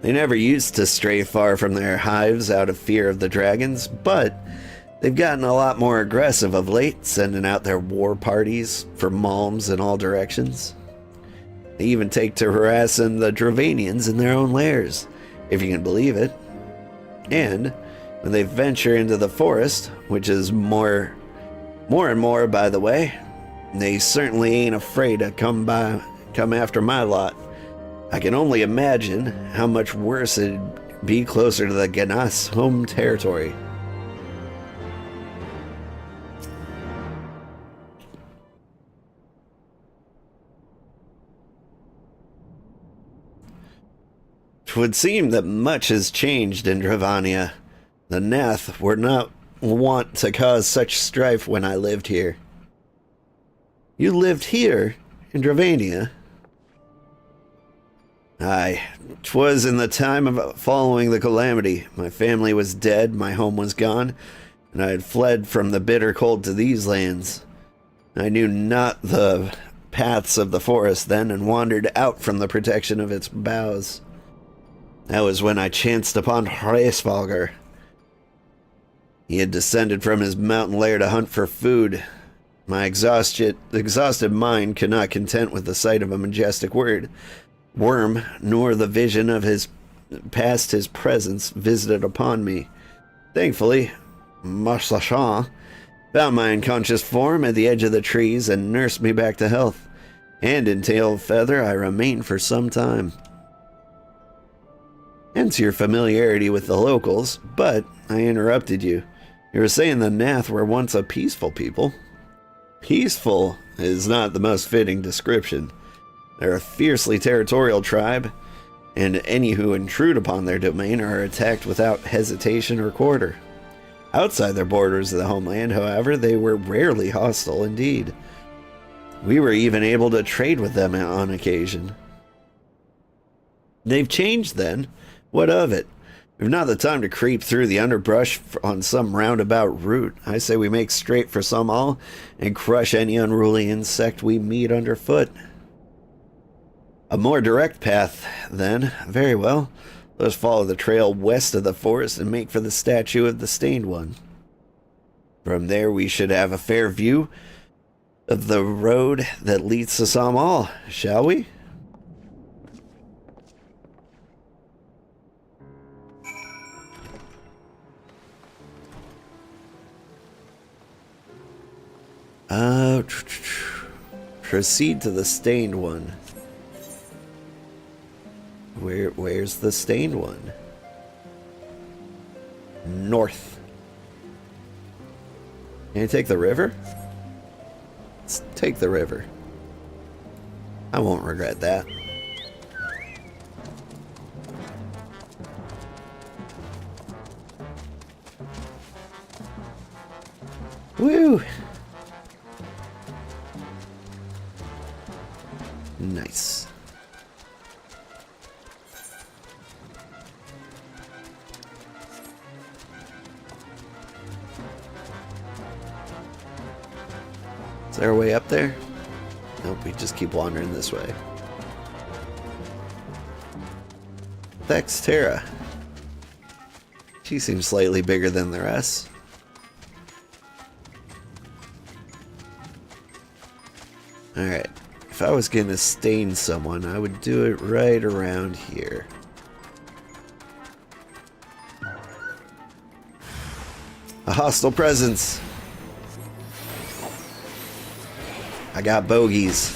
They never used to stray far from their hives out of fear of the dragons, but they've gotten a lot more aggressive of late, sending out their war parties for malms in all directions. They even take to harassing the Dravanians in their own lairs, if you can believe it. And when they venture into the forest, which is more and more, by the way, they certainly ain't afraid to come after my lot. I can only imagine how much worse it'd be closer to the Ganas home territory. Would seem that much has changed in Dravania. The Nath were not wont to cause such strife when I lived here. You lived here in Dravania? Aye, 'twas in the time of following the calamity. My family was dead, my home was gone, and I had fled from the bitter cold to these lands. I knew not the paths of the forest then, and wandered out from the protection of its boughs. That was when I chanced upon Hraesvalgar. He had descended from his mountain lair to hunt for food. My exhausted mind could not content with the sight of a majestic worm, nor the vision of his presence visited upon me. Thankfully, Marsashan found my unconscious form at the edge of the trees and nursed me back to health. And in tail of feather, I remained for some time. Hence your familiarity with the locals, but I interrupted you. You were saying the Nath were once a peaceful people. Peaceful is not the most fitting description. They're a fiercely territorial tribe, and any who intrude upon their domain are attacked without hesitation or quarter. Outside their borders of the homeland, however, they were rarely hostile indeed. We were even able to trade with them on occasion. They've changed then. What of it? We've not the time to creep through the underbrush on some roundabout route. I say we make straight for Samal and crush any unruly insect we meet underfoot. A more direct path, then. Very well. Let us follow the trail west of the forest and make for the statue of the Stained One. From there we should have a fair view of the road that leads to Samal, shall we? Proceed to the Stained One. Where's the Stained One? North. Can you take the river? Let's take the river. I won't regret that. Woo! Nice. Is there a way up there? Nope, we just keep wandering this way. Thextera. She seems slightly bigger than the rest. Alright. If I was gonna stain someone, I would do it right around here. A hostile presence. I got bogeys.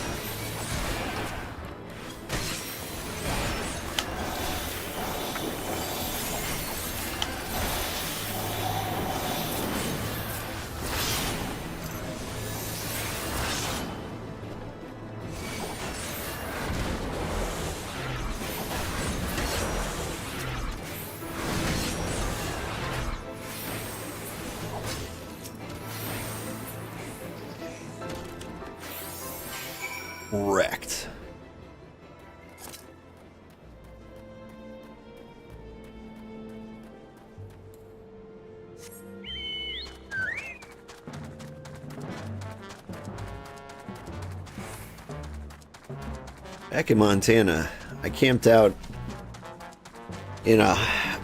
Wrecked. Back in Montana, I camped out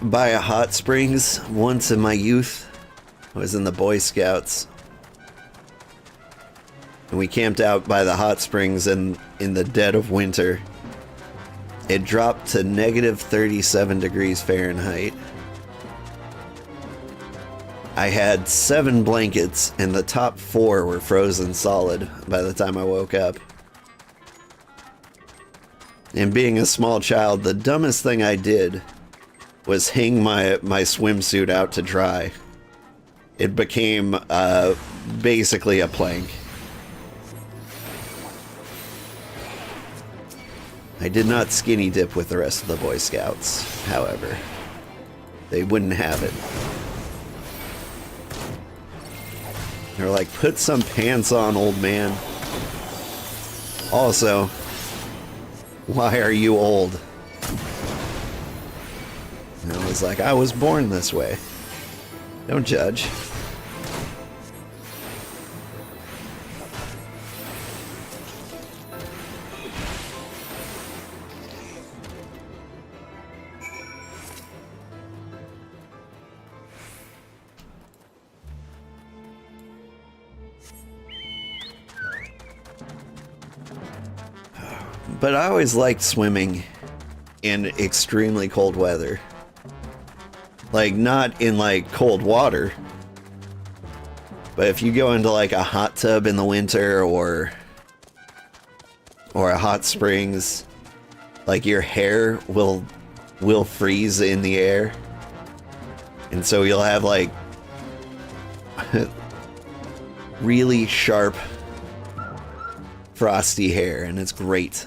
by a hot springs once in my youth. I was in the Boy Scouts. And we camped out by the hot springs in the dead of winter. It dropped to negative 37 degrees Fahrenheit. I had 7 blankets and the top 4 were frozen solid by the time I woke up. And being a small child, the dumbest thing I did was hang my swimsuit out to dry. It became basically a plank. I did not skinny dip with the rest of the Boy Scouts, however. They wouldn't have it. They're like, put some pants on, old man. Also, why are you old? And I was like, I was born this way. Don't judge. But I always liked swimming in extremely cold weather. Like, not in, like, cold water. But if you go into, like, a hot tub in the winter or a hot springs, like, your hair will freeze in the air. And so you'll have, like, really sharp, frosty hair, and it's great.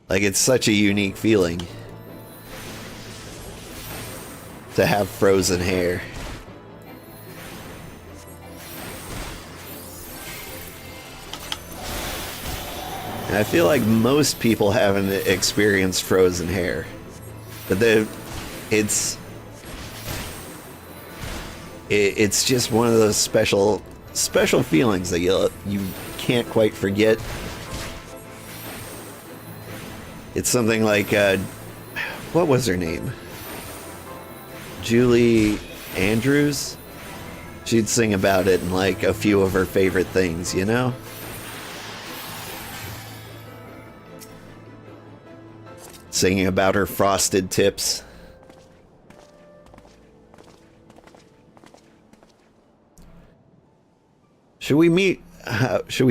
Like, it's such a unique feeling to have frozen hair. And I feel like most people haven't experienced frozen hair. But it's just one of those special feelings that you can't quite forget. It's something like, what was her name? Julie Andrews? She'd sing about it in, like, a few of her favorite things, you know? Singing about her frosted tips. Should we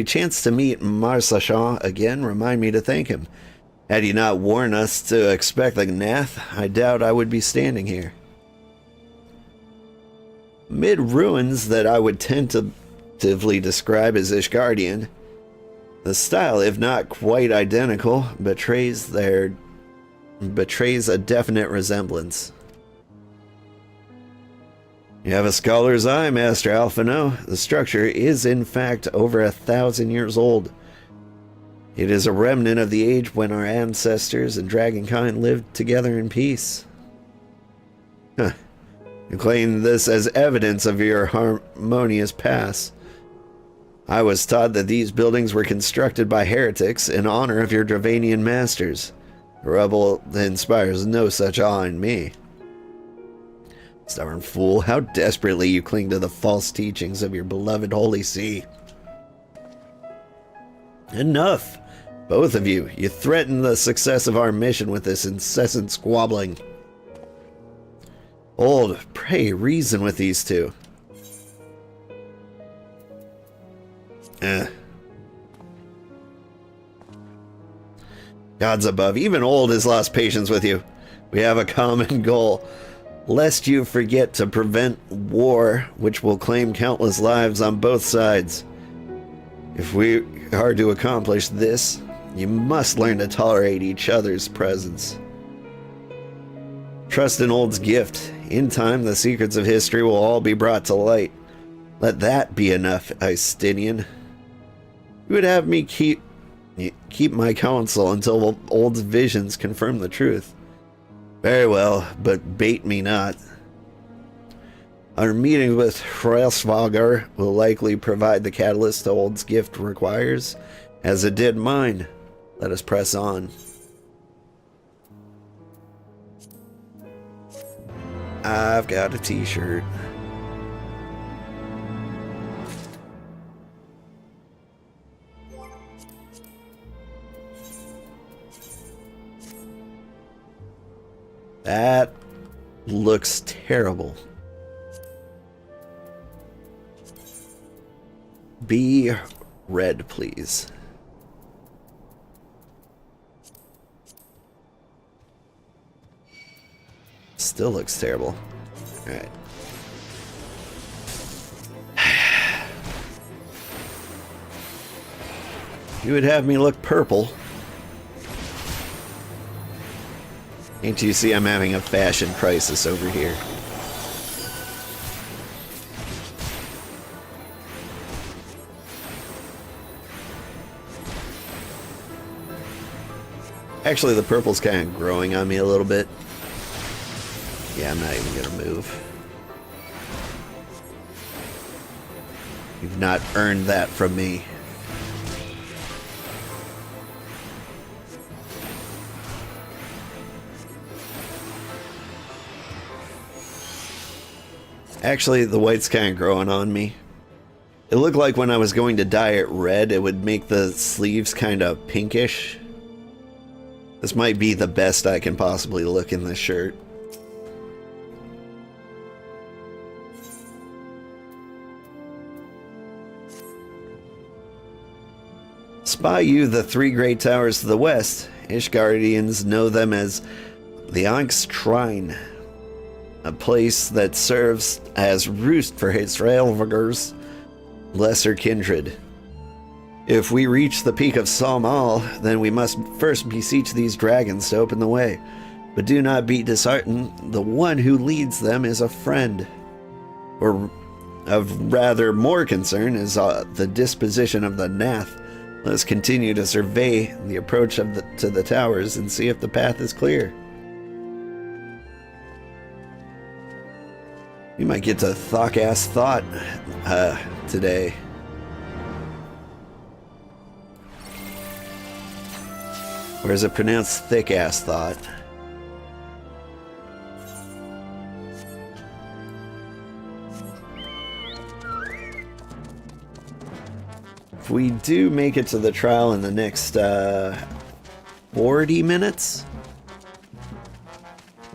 chance to meet Marsachon again? Remind me to thank him. Had he not warned us to expect the Gnath, I doubt I would be standing here. Mid ruins that I would tentatively describe as Ishgardian, The style, if not quite identical, betrays a definite resemblance. You have a scholar's eye, Master Alphino. The structure is, in fact, over 1,000 years old. It is a remnant of the age when our ancestors and dragonkind lived together in peace. Huh. You claim this as evidence of your harmonious past. I was taught that these buildings were constructed by heretics in honor of your Dravanian masters. The rebel inspires no such awe in me. Stubborn fool, how desperately you cling to the false teachings of your beloved Holy See. Enough! Both of you. You threaten the success of our mission with this incessant squabbling. Old, pray reason with these two. Gods above, even Old has lost patience with you. We have a common goal. Lest you forget to prevent war, which will claim countless lives on both sides. If we are to accomplish this, you must learn to tolerate each other's presence. Trust in Old's gift. In time, the secrets of history will all be brought to light. Let that be enough, Istinian. You would have me keep my counsel until Old's visions confirm the truth. Very well, but bait me not. Our meeting with Hrelsvagar will likely provide the catalyst Old's gift requires, as it did mine. Let us press on. I've got a t-shirt. That looks terrible. Be red, please. Still looks terrible. Alright. You would have me look purple. Can't you see I'm having a fashion crisis over here? Actually, the purple's kind of growing on me a little bit. Yeah, I'm not even gonna move. You've not earned that from me. Actually, the white's kind of growing on me. It looked like when I was going to dye it red, it would make the sleeves kind of pinkish. This might be the best I can possibly look in this shirt. Spy you the three great towers to the west. Ishgardians know them as the Ankh Shrine. A place that serves as roost for Hrelvagar's lesser kindred. If we reach the peak of Salmal, then we must first beseech these dragons to open the way. But do not be disheartened. The one who leads them is a friend. Or of rather more concern is the disposition of the Nath. Let us continue to survey the approach to the towers and see if the path is clear. You might get to Thok-ass Thought today. Or is it pronounced Thick-ass Thought? If we do make it to the trial in the next 40 minutes,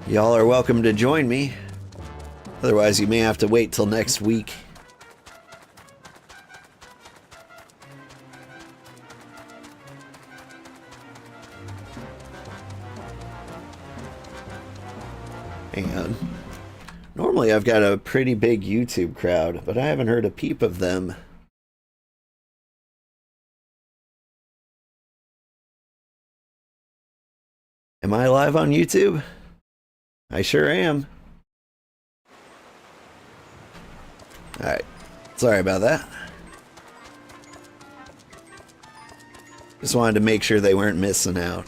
y'all are welcome to join me. Otherwise, you may have to wait till next week. Hang on. Normally, I've got a pretty big YouTube crowd, but I haven't heard a peep of them Am I live on YouTube? I sure am. Alright. Sorry about that. Just wanted to make sure they weren't missing out.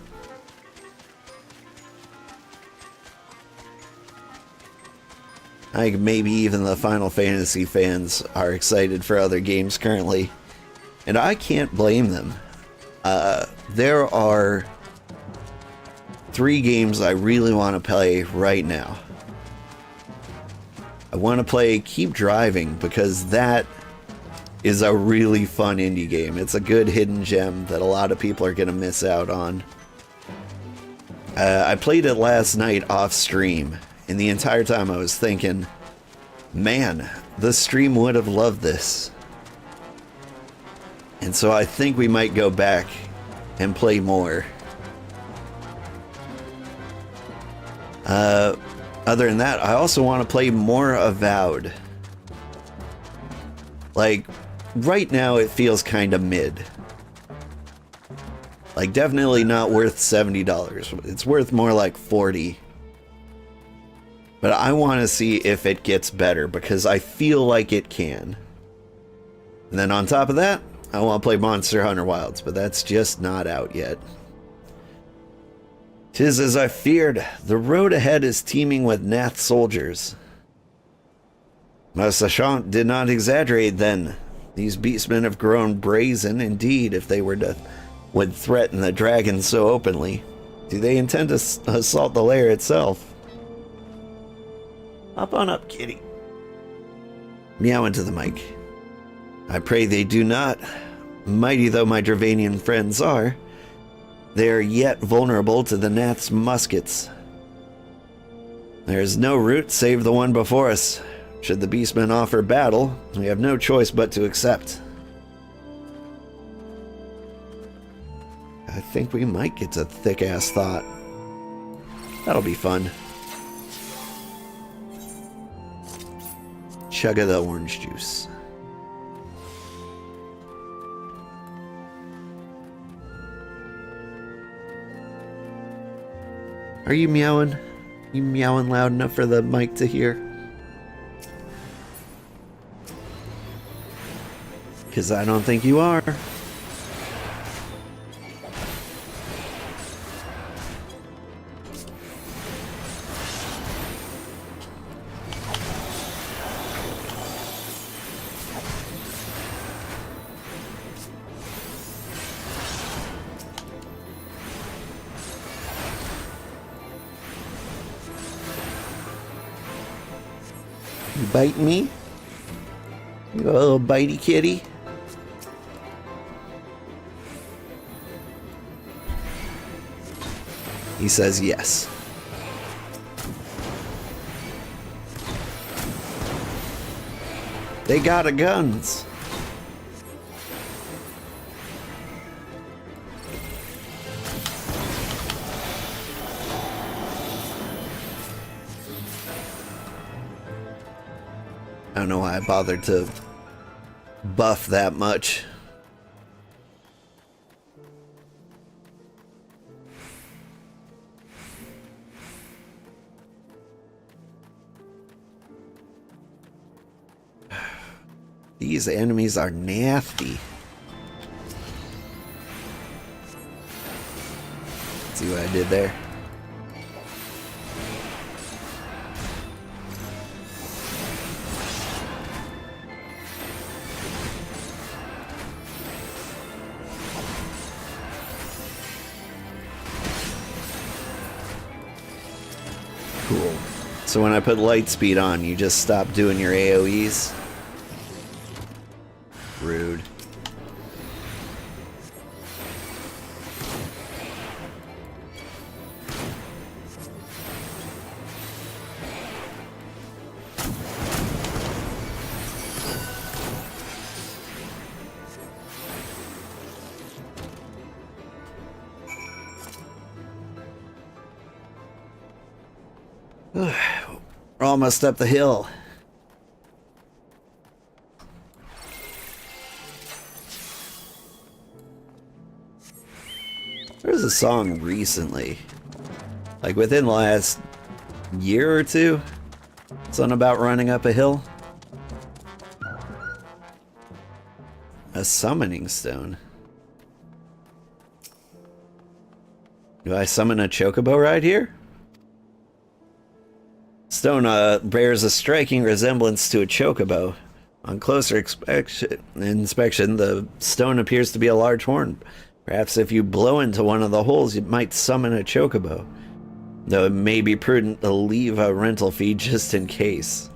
I think maybe even the Final Fantasy fans are excited for other games currently. And I can't blame them. There are 3 games I really want to play right now. I want to play Keep Driving because that is a really fun indie game. It's a good hidden gem that a lot of people are going to miss out on. I played it last night off stream, and the entire time I was thinking, man, the stream would have loved this. And so I think we might go back and play more. Other than that, I also want to play more Avowed. Like, right now it feels kind of mid. Like, definitely not worth $70. It's worth more like $40. But I want to see if it gets better, because I feel like it can. And then on top of that, I want to play Monster Hunter Wilds, but that's just not out yet. 'Tis as I feared. The road ahead is teeming with Nath soldiers. Sachant did not exaggerate then. These beastmen have grown brazen indeed if they would threaten the dragon so openly. Do they intend to assault the lair itself? Hop on up, kitty. Meow into the mic. I pray they do not. Mighty though my Dravanian friends are, they are yet vulnerable to the Nath's muskets. There is no route save the one before us. Should the beastmen offer battle, we have no choice but to accept. I think we might get to thick-ass thought. That'll be fun. Chug of the orange juice. Are you meowing? You meowing loud enough for the mic to hear? Because I don't think you are. You biting me? You a little bitey kitty? He says yes. They got a guns. I don't know why I bothered to buff that much. These enemies are nasty. See what I did there? Cool. So when I put light speed on, you just stop doing your AoEs? Rude. We're almost up the hill. There was a song recently Like within the last year or two. Something about running up a hill. A summoning stone. Do I summon a chocobo right here? Stone bears a striking resemblance to a chocobo. On closer inspection, the stone appears to be a large horn. Perhaps if you blow into one of the holes, you might summon a chocobo. Though it may be prudent to leave a rental fee just in case.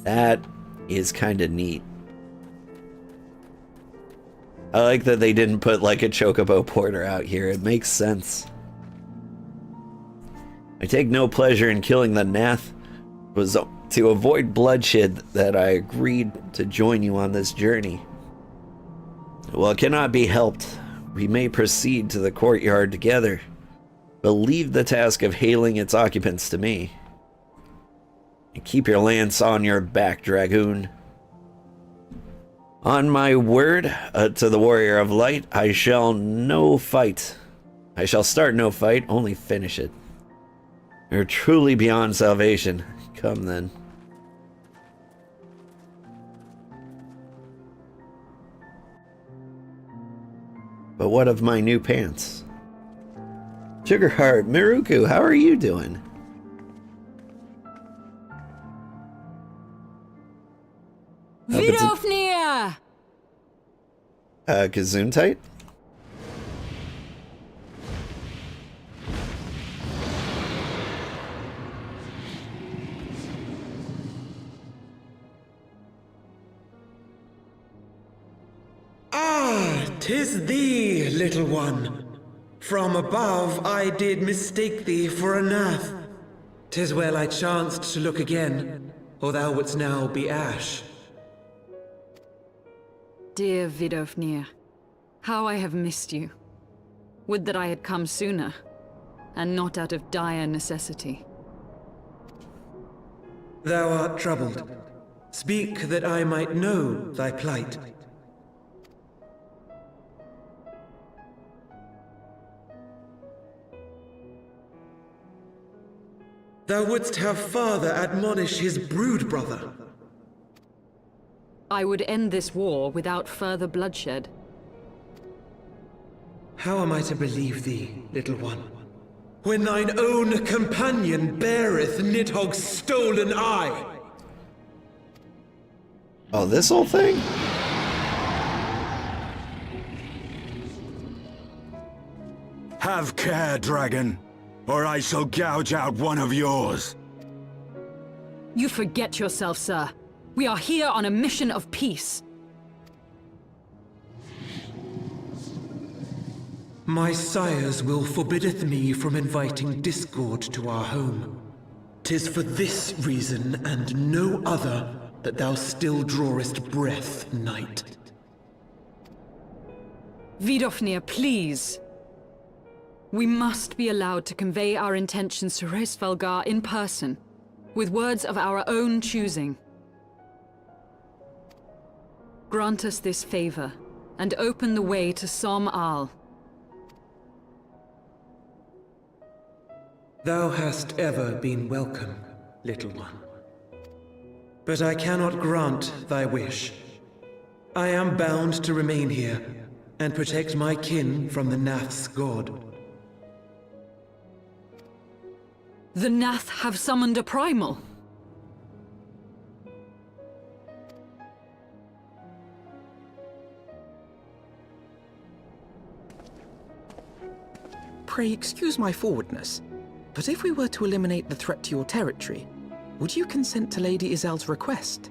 That is kind of neat. I like that they didn't put like a chocobo porter out here. It makes sense. I take no pleasure in killing the Nath. It was to avoid bloodshed that I agreed to join you on this journey. Well, it cannot be helped. We may proceed to the courtyard together, but leave the task of hailing its occupants to me. And keep your lance on your back, dragoon. On my word to the warrior of light, I shall start no fight, only finish it. You're truly beyond salvation. Come then. But what of my new pants? Sugarheart, Miruku, how are you doing? Vidofnir! Gesundheit? Ah, 'tis thee, little one. From above I did mistake thee for a Nath. 'Tis well I chanced to look again, or thou wouldst now be ash. Dear Vidofnir, how I have missed you. Would that I had come sooner, and not out of dire necessity. Thou art troubled. Speak that I might know thy plight. Thou wouldst have father admonish his brood brother. I would end this war without further bloodshed. How am I to believe thee, little one, when thine own companion beareth Nidhogg's stolen eye? Oh, this whole thing? Have care, dragon, or I shall gouge out one of yours. You forget yourself, sir. We are here on a mission of peace. My sire's will forbiddeth me from inviting discord to our home. 'Tis for this reason and no other that thou still drawest breath, knight. Vidofnir, please. We must be allowed to convey our intentions to Hraesvelgar in person, with words of our own choosing. Grant us this favor, and open the way to Som Al. Thou hast ever been welcome, little one. But I cannot grant thy wish. I am bound to remain here, and protect my kin from the Nath's god. The Nath have summoned a primal. Pray excuse my forwardness, but if we were to eliminate the threat to your territory, would you consent to Lady Izel's request?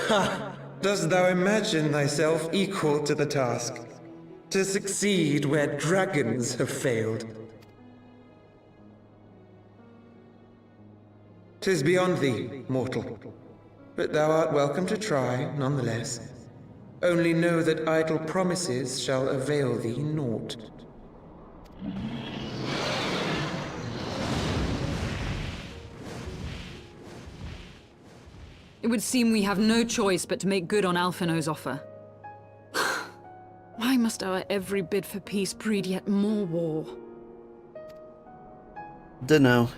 Ha! Dost thou imagine thyself equal to the task? To succeed where dragons have failed? 'Tis beyond thee, mortal. But thou art welcome to try, nonetheless. Only know that idle promises shall avail thee naught. It would seem we have no choice but to make good on Alphino's offer. Why must our every bid for peace breed yet more war? Dunno.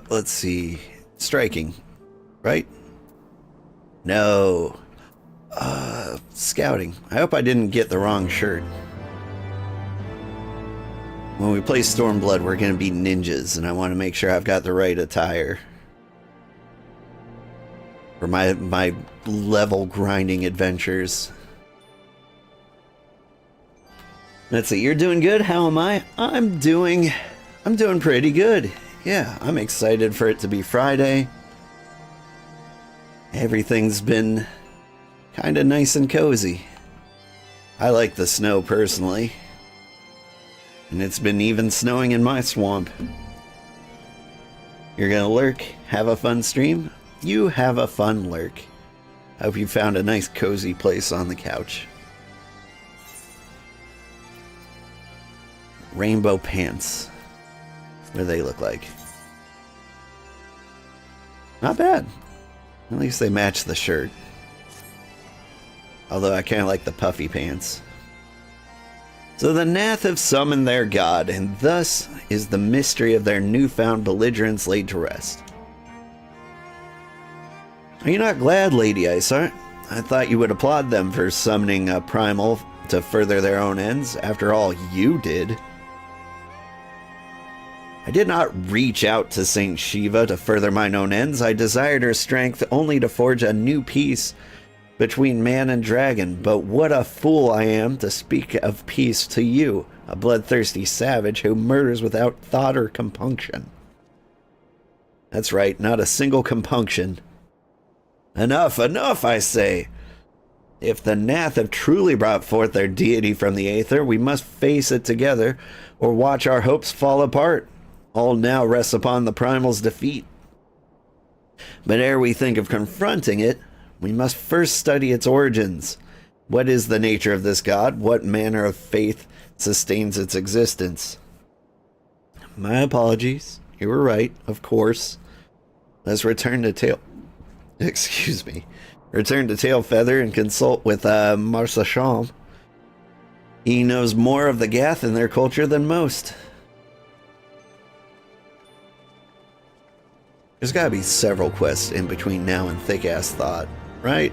Let's see. Striking, right? No. Scouting. I hope I didn't get the wrong shirt. When we play Stormblood, we're going to be ninjas, and I want to make sure I've got the right attire for my level grinding adventures. Let's see. You're doing good. How am I? I'm doing pretty good. Yeah, I'm excited for it to be Friday. Everything's been kind of nice and cozy. I like the snow personally. And it's been even snowing in my swamp. You're gonna lurk? Have a fun stream? You have a fun lurk. I hope you found a nice cozy place on the couch. Rainbow pants. What do they look like? Not bad. At least they match the shirt. Although I kind of like the puffy pants. So the Nath have summoned their god, and thus is the mystery of their newfound belligerence laid to rest. Are you not glad, Lady Isart? I thought you would applaud them for summoning a primal to further their own ends. After all, you did. I did not reach out to Saint Shiva to further mine own ends. I desired her strength only to forge a new peace between man and dragon. But what a fool I am to speak of peace to you, a bloodthirsty savage who murders without thought or compunction. That's right, not a single compunction. Enough, enough, I say. If the Nath have truly brought forth their deity from the Aether, we must face it together, or watch our hopes fall apart. All now rests upon the Primal's defeat. But ere we think of confronting it, we must first study its origins. What is the nature of this god? What manner of faith sustains its existence? My apologies. You were right, of course. Let's return to Tail... Excuse me. Return to Tailfeather and consult with Marsasham. He knows more of the Gath and their culture than most. There's gotta be several quests in between now and Thick-Ass Thought, right?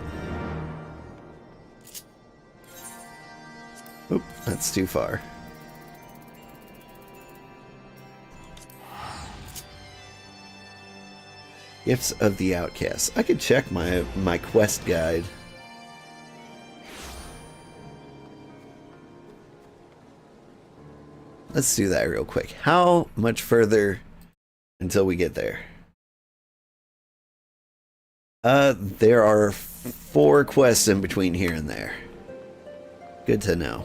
Oop, that's too far. Gifts of the Outcast. I could check my quest guide. Let's do that real quick. How much further until we get there? There are 4 quests in between here and there. Good to know.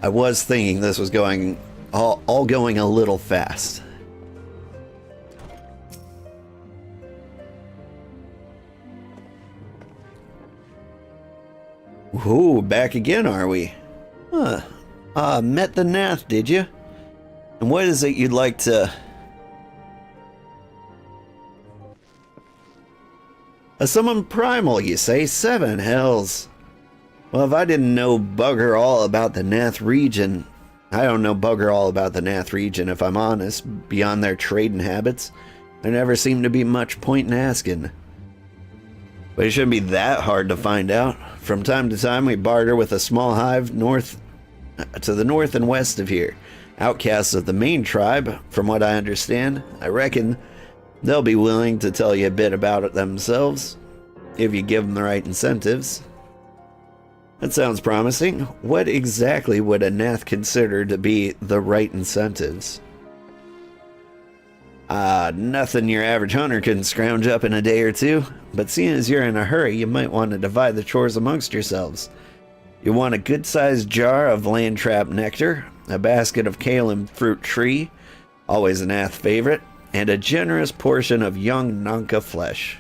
I was thinking this was going all going a little fast. Ooh, back again, are we? Huh. Met the Nath, did you? And what is it you'd like to... Summon primal, you say? 7 hells. Well, if I didn't know bugger all about the Nath region... I don't know bugger all about the Nath region, if I'm honest. Beyond their trading habits, there never seemed to be much point in asking. But it shouldn't be that hard to find out. From time to time, we barter with a small hive to the north and west of here. Outcasts of the main tribe, from what I understand. I reckon they'll be willing to tell you a bit about it themselves, if you give them the right incentives. That sounds promising. What exactly would a Nath consider to be the right incentives? Nothing your average hunter can scrounge up in a day or two, but seeing as you're in a hurry, you might want to divide the chores amongst yourselves. You want a good-sized jar of land-trap nectar, a basket of kalim fruit tree, always a Nath favorite, and a generous portion of young Nanka flesh.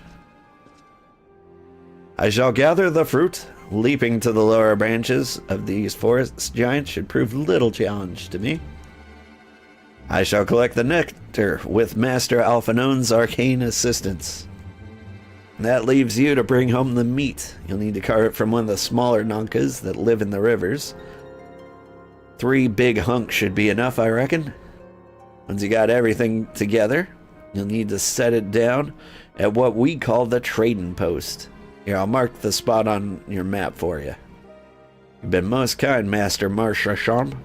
I shall gather the fruit. Leaping to the lower branches of these forest giants should prove little challenge to me. I shall collect the nectar with Master Alphinone's arcane assistance. That leaves you to bring home the meat. You'll need to carve it from one of the smaller Nankas that live in the rivers. 3 big hunks should be enough, I reckon. Once you got everything together, you'll need to set it down at what we call the trading post. Here, I'll mark the spot on your map for you. You've been most kind, Master Marshasham.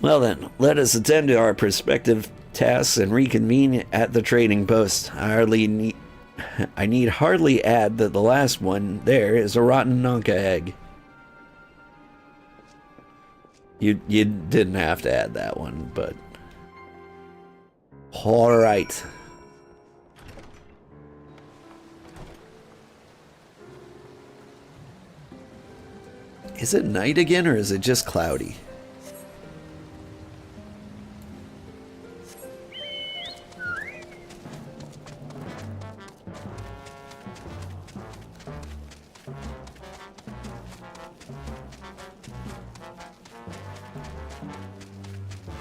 Well then, let us attend to our prospective tasks and reconvene at the trading post. I need hardly add that the last one there is a rotten Nanka egg. You didn't have to add that one, but... Alright. Is it night again, or is it just cloudy?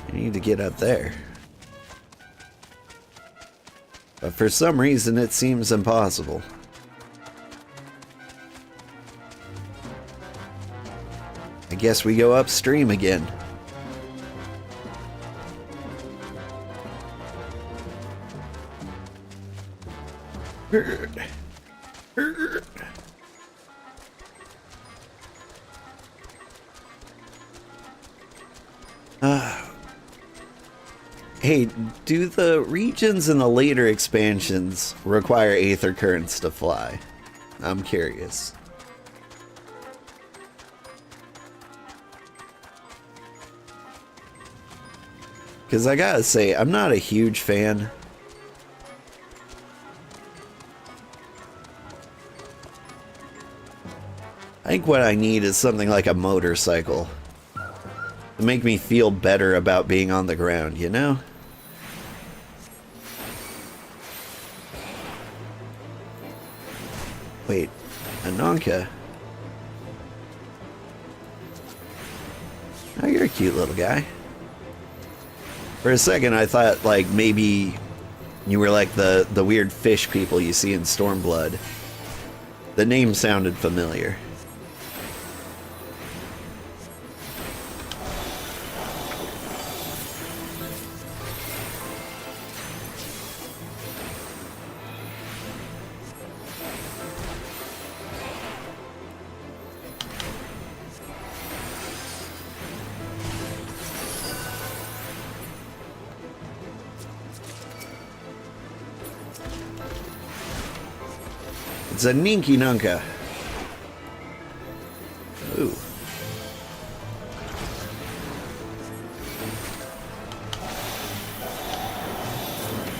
I need to get up there. But for some reason it seems impossible. I guess we go upstream again. Hey, do the regions in the later expansions require Aether Currents to fly? I'm curious. Because I gotta say, I'm not a huge fan. I think what I need is something like a motorcycle to make me feel better about being on the ground, you know? Wait, Ananka? Oh, you're a cute little guy. For a second, I thought, like, maybe you were like the weird fish people you see in Stormblood. The name sounded familiar. It's a Ninky Nunka. Ooh.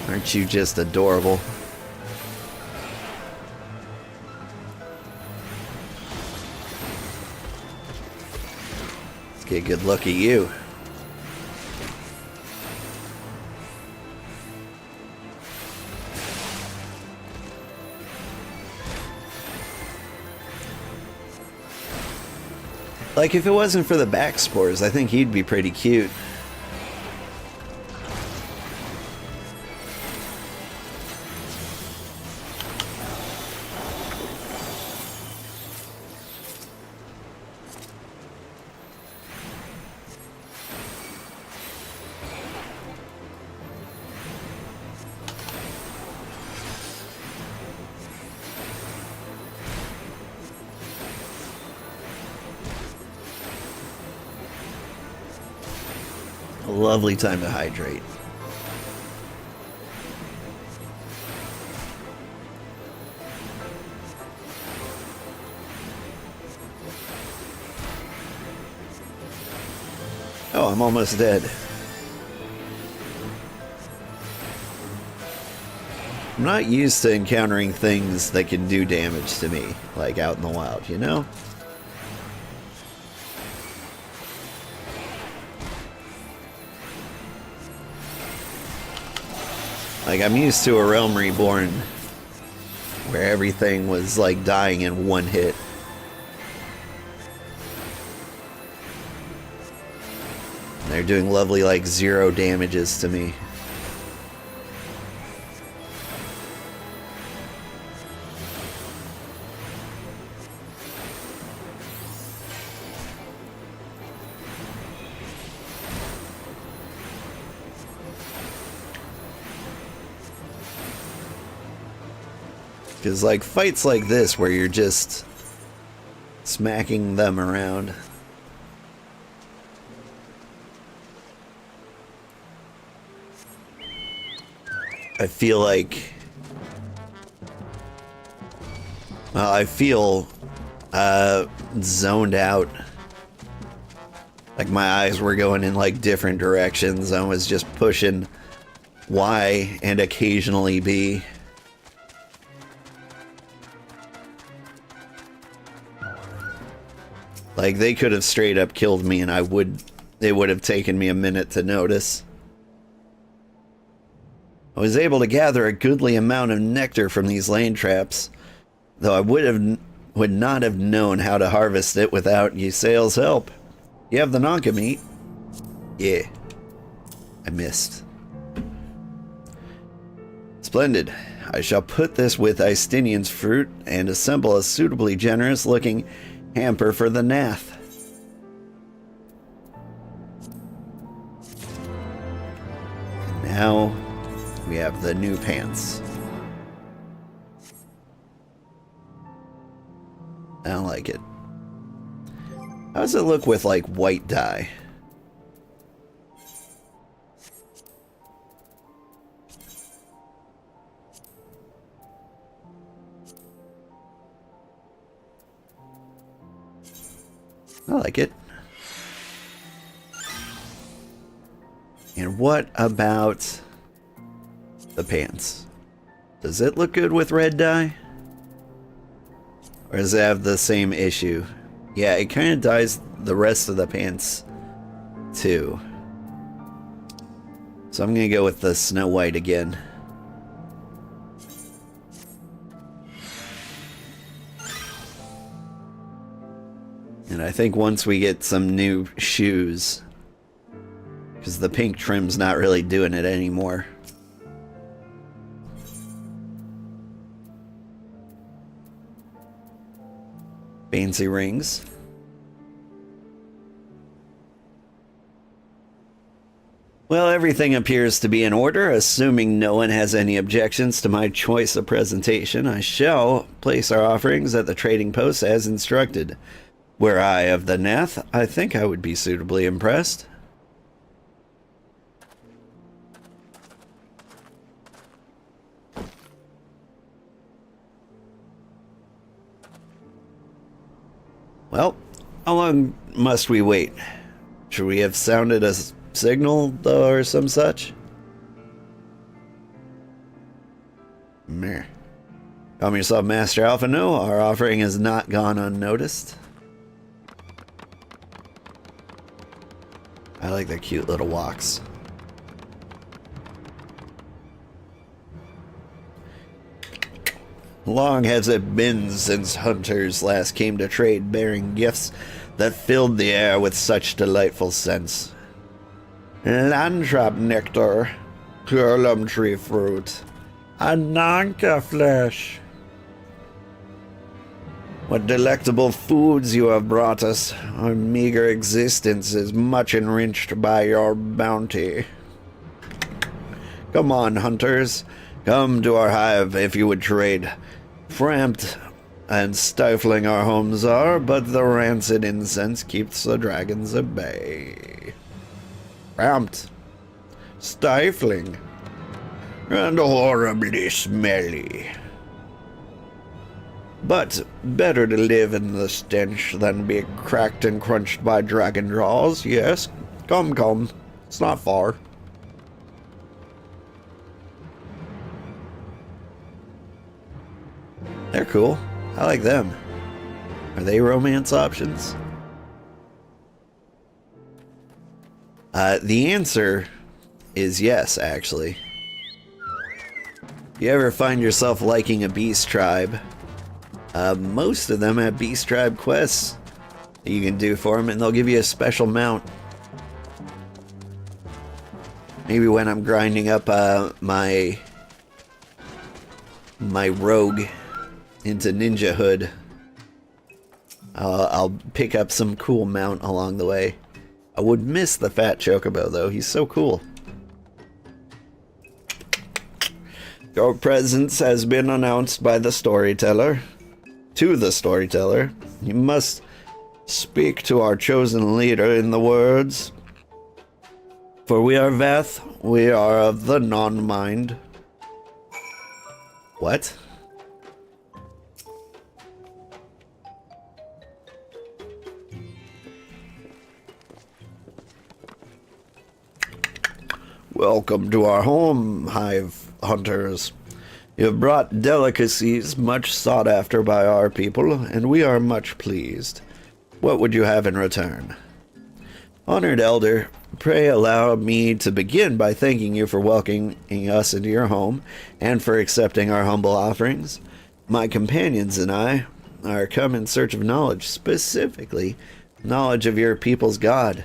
Aren't you just adorable? Let's get a good look at you. Like, if it wasn't for the back spores, I think he'd be pretty cute. A lovely time to hydrate. Oh, I'm almost dead. I'm not used to encountering things that can do damage to me, like out in the wild, you know? Like, I'm used to a Realm Reborn where everything was like dying in one hit. They're doing lovely, like, 0 damages to me. Because, like, fights like this where you're just smacking them around. I feel like... Well, I feel zoned out. Like my eyes were going in like different directions. I was just pushing Y and occasionally B. Like, they could have straight up killed me and it would have taken me a minute to notice. I was able to gather a goodly amount of nectar from these land traps, though I would not have known how to harvest it without Ysael's help. You have the Nonka meat? Yeah. I missed. Splendid. I shall put this with Istinian's fruit and assemble a suitably generous looking hamper for the Nath. And now we have the new pants. I don't like it. How does it look with like white dye? I like it. And what about the pants? Does it look good with red dye? Or does it have the same issue? Yeah, it kind of dyes the rest of the pants too. So I'm gonna go with the Snow White again. And I think once we get some new shoes, because the pink trim's not really doing it anymore. Fancy rings. Well, everything appears to be in order. Assuming no one has any objections to my choice of presentation, I shall place our offerings at the trading post as instructed. Were I of the Nath, I think I would be suitably impressed. Well, how long must we wait? Should we have sounded a signal or some such? Meh. Call yourself Master Alpha? No, our offering has not gone unnoticed. I like their cute little walks. Long has it been since hunters last came to trade, bearing gifts that filled the air with such delightful scents. Landtrap nectar, curlum tree fruit, ananka flesh. What delectable foods you have brought us. Our meager existence is much enriched by your bounty. Come on, hunters. Come to our hive if you would trade. Cramped and stifling our homes are, but the rancid incense keeps the dragons at bay. Cramped, stifling, and horribly smelly. But better to live in the stench than be cracked and crunched by dragon jaws, yes? Come, come. It's not far. They're cool. I like them. Are they romance options? The answer is yes, actually. If you ever find yourself liking a beast tribe, most of them have beast tribe quests that you can do for them, and they'll give you a special mount. Maybe when I'm grinding up my rogue into ninja hood, I'll pick up some cool mount along the way. I would miss the fat chocobo though. He's so cool. Your presence has been announced by the storyteller. To the storyteller, you must speak to our chosen leader in the words. For we are Veth, we are of the non-mind. What? Welcome to our home, hive hunters. You have brought delicacies much sought after by our people, and we are much pleased. What would you have in return? Honored elder, pray allow me to begin by thanking you for welcoming us into your home and for accepting our humble offerings. My companions and I are come in search of knowledge, specifically knowledge of your people's God.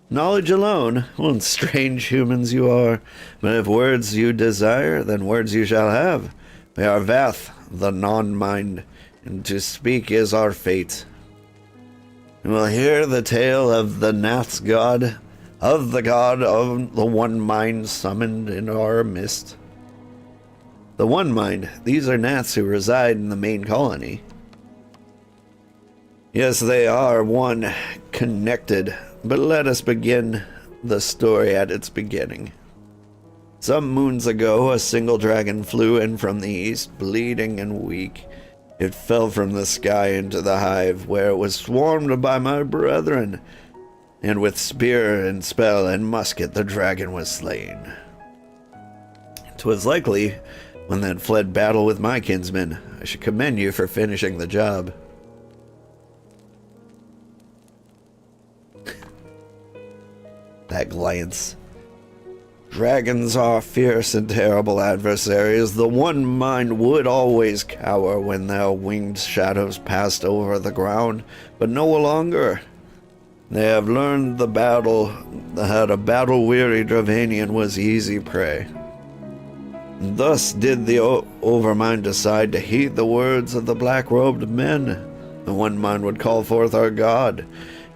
Knowledge alone, well, strange humans you are, but if words you desire, then words you shall have. We are Vath, the non-mind, and to speak is our fate. You will hear the tale of the Nath's god, of the god of the one mind summoned in our midst. The one mind, these are Naths who reside in the main colony. Yes, they are one connected, but let us begin the story at its beginning. Some moons ago, a single dragon flew in from the east, bleeding and weak. It fell from the sky into the hive, where it was swarmed by my brethren, and with spear and spell and musket the dragon was slain. 'Twas likely, when they had fled battle with my kinsmen. I should commend you for finishing the job. That glance. Dragons are fierce and terrible adversaries. The one mind would always cower when their winged shadows passed over the ground, but no longer. They have learned the battle that a battle-weary Dravanian was easy prey. Thus did the Overmind decide to heed the words of the black-robed men. The one mind would call forth our god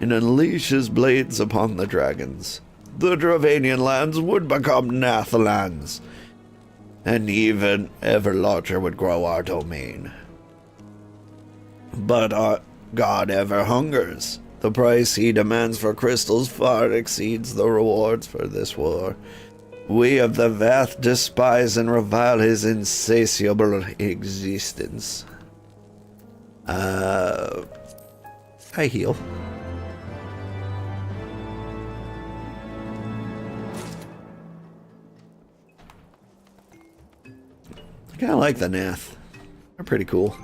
and unleash his blades upon the dragons. The Dravanian lands would become Nath lands, and even ever larger would grow our domain. But our god ever hungers. The price he demands for crystals far exceeds the rewards for this war. We of the Vath despise and revile his insatiable existence. I heal. I kinda like the Nath. They're pretty cool.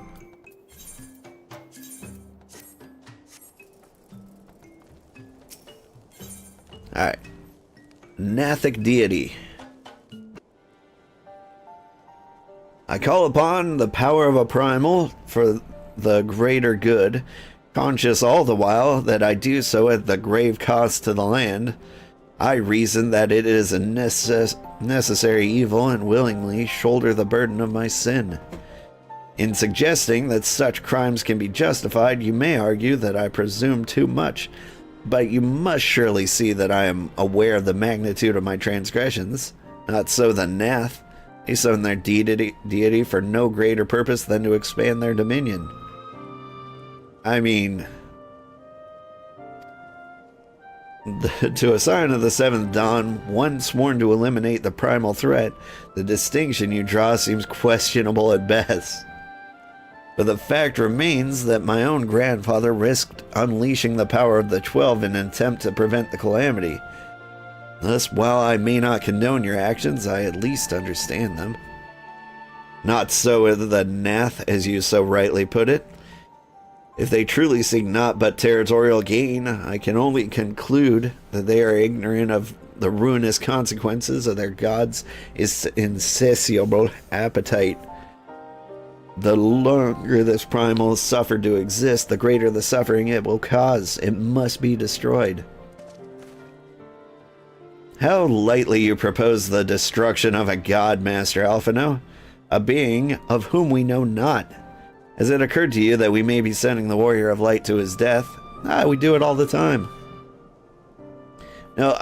Alright. Nathic deity. I call upon the power of a primal for the greater good, conscious all the while that I do so at the grave cost to the land. I reason that it is a necessary evil and willingly shoulder the burden of my sin. In suggesting that such crimes can be justified, you may argue that I presume too much, but you must surely see that I am aware of the magnitude of my transgressions. Not so the Nath. They summon their deity for no greater purpose than to expand their dominion. I mean, to a sign of the seventh dawn, one sworn to eliminate the primal threat, the distinction you draw seems questionable at best. But the fact remains that my own grandfather risked unleashing the power of the 12 in an attempt to prevent the calamity. Thus, while I may not condone your actions, I at least understand them. Not so with the Nath, as you so rightly put it. If they truly seek naught but territorial gain, I can only conclude that they are ignorant of the ruinous consequences of their god's insatiable appetite. The longer this primal is suffered to exist, the greater the suffering it will cause. It must be destroyed. How lightly you propose the destruction of a god, Master Alphino, a being of whom we know not. Has it occurred to you that we may be sending the Warrior of Light to his death? We do it all the time. No,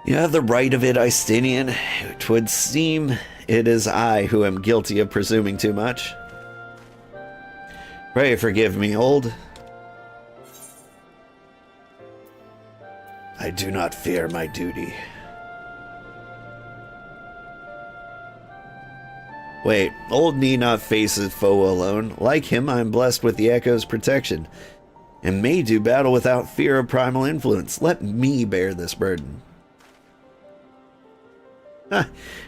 You have the right of it, Istinian. It would seem it is I who am guilty of presuming too much. Pray forgive me, old. I do not fear my duty. Wait, old need not face his foe alone. Like him, I am blessed with the Echo's protection, and may do battle without fear of primal influence. Let me bear this burden.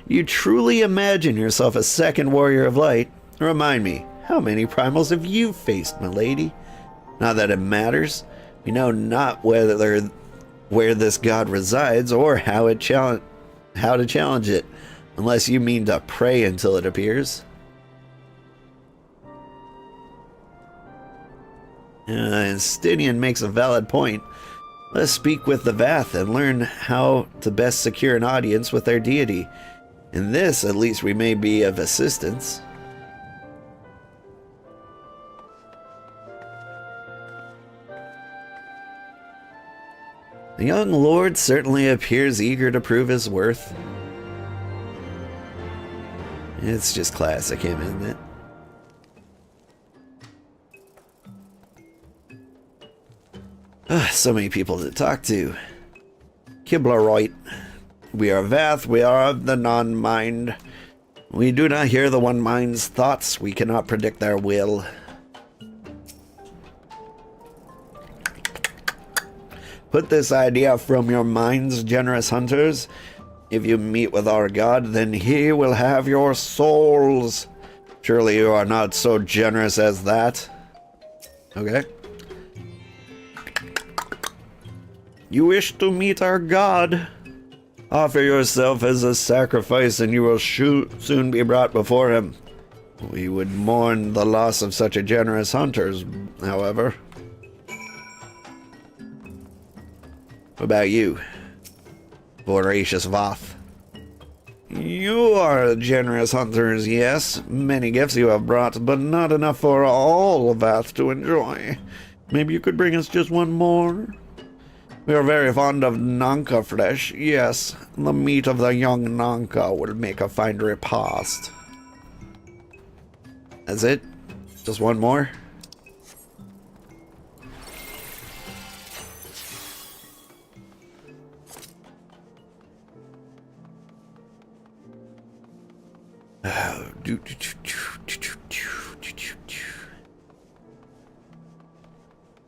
You truly imagine yourself a second Warrior of Light? Remind me, how many primals have you faced, milady? Not that it matters. We know not where this god resides or how to challenge it, unless you mean to pray until it appears. Stinian makes a valid point. Let us speak with the Vath and learn how to best secure an audience with their deity. In this, at least, we may be of assistance. The young lord certainly appears eager to prove his worth. It's just classic him, isn't it? So many people to talk to. Kibleroit. We are Vath, we are of the non-mind. We do not hear the one mind's thoughts, we cannot predict their will. Put this idea from your minds, generous hunters. If you meet with our god, then he will have your souls. Surely you are not so generous as that. Okay. You wish to meet our god? Offer yourself as a sacrifice and you will soon be brought before him. We would mourn the loss of such a generous hunter, however. What about you, voracious Vath? You are generous hunters, yes. Many gifts you have brought, but not enough for all Vath to enjoy. Maybe you could bring us just one more? We are very fond of Nanka flesh, yes. The meat of the young Nanka will make a fine repast. That's it? Just one more?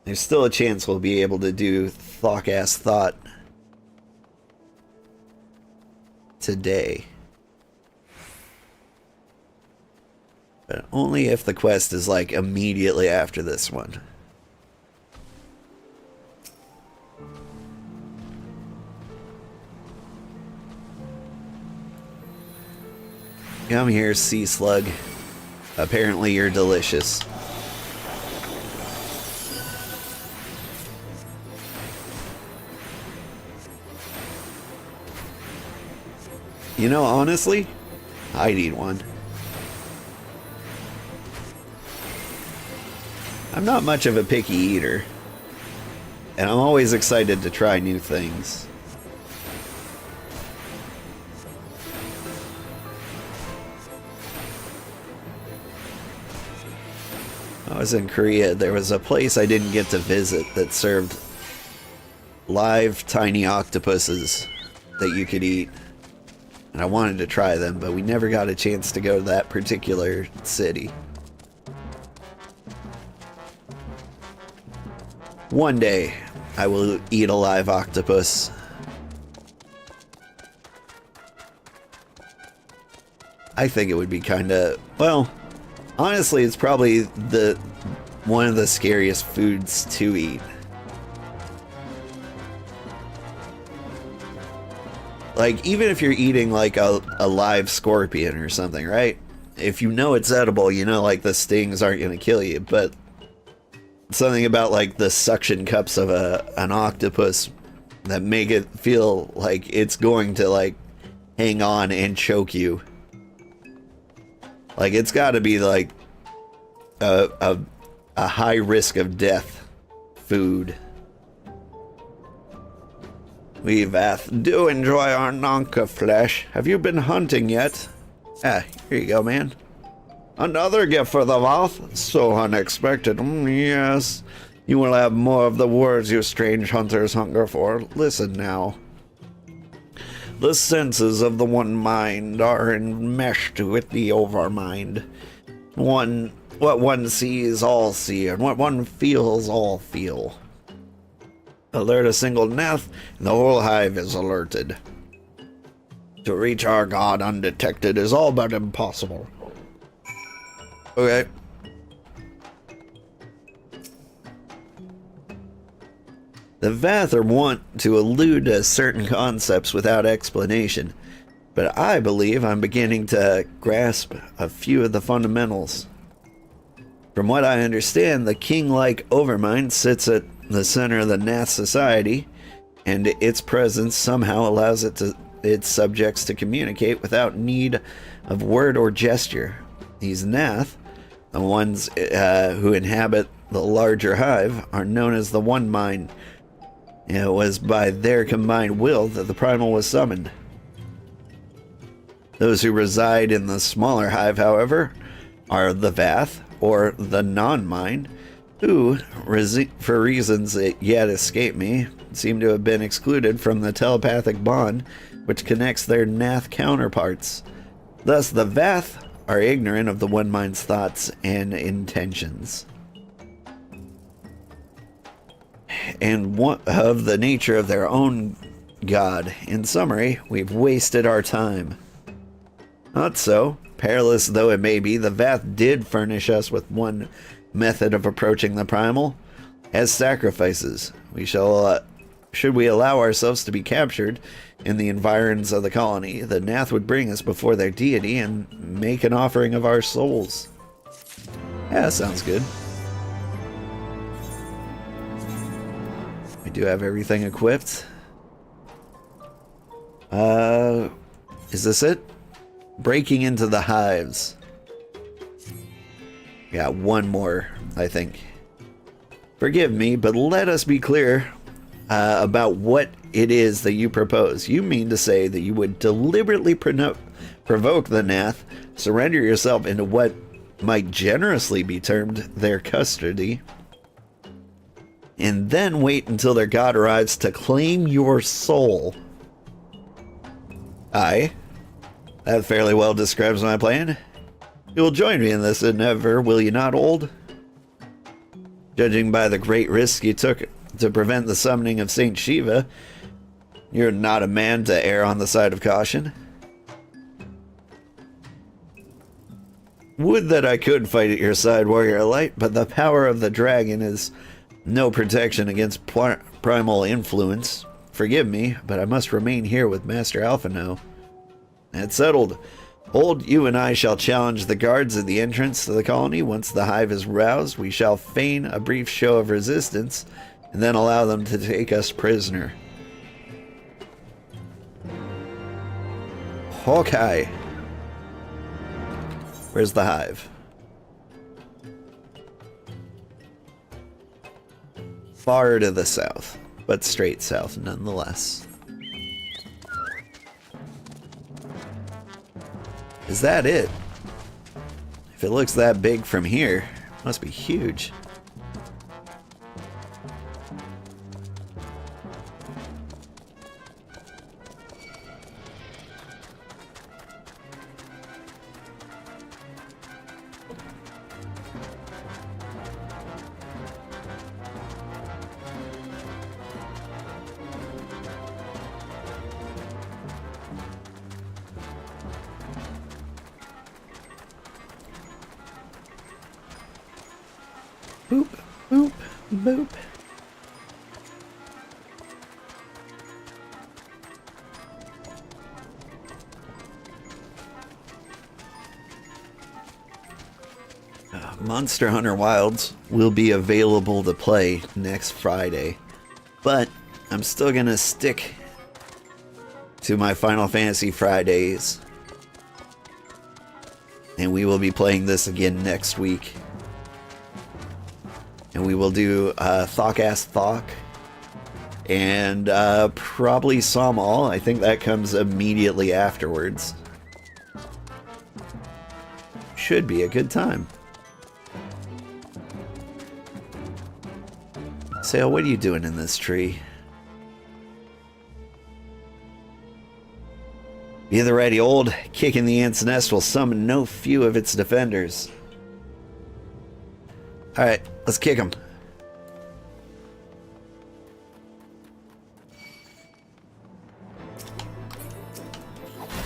There's still a chance we'll be able to do Thok-ass Thought today. But only if the quest is like immediately after this one. Come here, sea slug. Apparently you're delicious. You know, honestly, I'd eat one. I'm not much of a picky eater, and I'm always excited to try new things. I was in Korea, there was a place I didn't get to visit that served live tiny octopuses that you could eat. And I wanted to try them, but we never got a chance to go to that particular city. One day, I will eat a live octopus. I think it would be kinda, well, honestly, it's probably one of the scariest foods to eat. Like, even if you're eating, like, a live scorpion or something, right? If you know it's edible, you know, like, the stings aren't gonna kill you, but something about, like, the suction cups of an octopus that make it feel like it's going to, like, hang on and choke you. Like, it's got to be, like, a high risk of death food. We, Vath, do enjoy our Nanka flesh. Have you been hunting yet? Ah, here you go, man. Another gift for the Vath? So unexpected. Yes. You will have more of the words you strange hunters hunger for. Listen now. The senses of the one mind are enmeshed with the overmind. What one sees, all see, and what one feels, all feel. Alert a single Neth, and the whole hive is alerted. To reach our god undetected is all but impossible. Okay. The Vath are wont to allude to certain concepts without explanation, but I believe I'm beginning to grasp a few of the fundamentals. From what I understand, the king-like Overmind sits at the center of the Nath society, and its presence somehow allows its subjects to communicate without need of word or gesture. These Nath, the ones who inhabit the larger hive, are known as the One Mind. It was by their combined will that the primal was summoned. Those who reside in the smaller hive, however, are the Vath, or the non-mind, who, for reasons that yet escape me, seem to have been excluded from the telepathic bond which connects their Nath counterparts. Thus, the Vath are ignorant of the One Mind's thoughts and intentions, and of the nature of their own god. In summary, we've wasted our time. Not so. Perilous though it may be, the Vath did furnish us with one method of approaching the primal. As sacrifices, should we allow ourselves to be captured in the environs of the colony, the Nath would bring us before their deity and make an offering of our souls. Yeah, that sounds good. We do have everything equipped. Is this it? Breaking into the hives. Got one more, I think. Forgive me, but let us be clear about what it is that you propose. You mean to say that you would deliberately provoke the Nath, surrender yourself into what might generously be termed their custody, and then wait until their god arrives to claim your soul. Aye. That fairly well describes my plan. You will join me in this endeavor, will you not, old? Judging by the great risk you took to prevent the summoning of Saint Shiva, you're not a man to err on the side of caution. Would that I could fight at your side, warrior light, but the power of the dragon is no protection against primal influence. Forgive me, but I must remain here with Master Alphino. That's settled. Old, you and I shall challenge the guards at the entrance to the colony. Once the hive is roused, we shall feign a brief show of resistance, and then allow them to take us prisoner. Okay. Where's the hive? Far to the south, but straight south nonetheless. Is that it? If it looks that big from here, it must be huge. Boop, boop, boop. Monster Hunter Wilds will be available to play next Friday, but I'm still gonna stick to my Final Fantasy Fridays. And we will be playing this again next week. And we will do Thok-Ass Thok. And probably Somal. I think that comes immediately afterwards. Should be a good time. Sail, what are you doing in this tree? Be the ready, old kick in the ant's nest will summon no few of its defenders. Alright, let's kick him.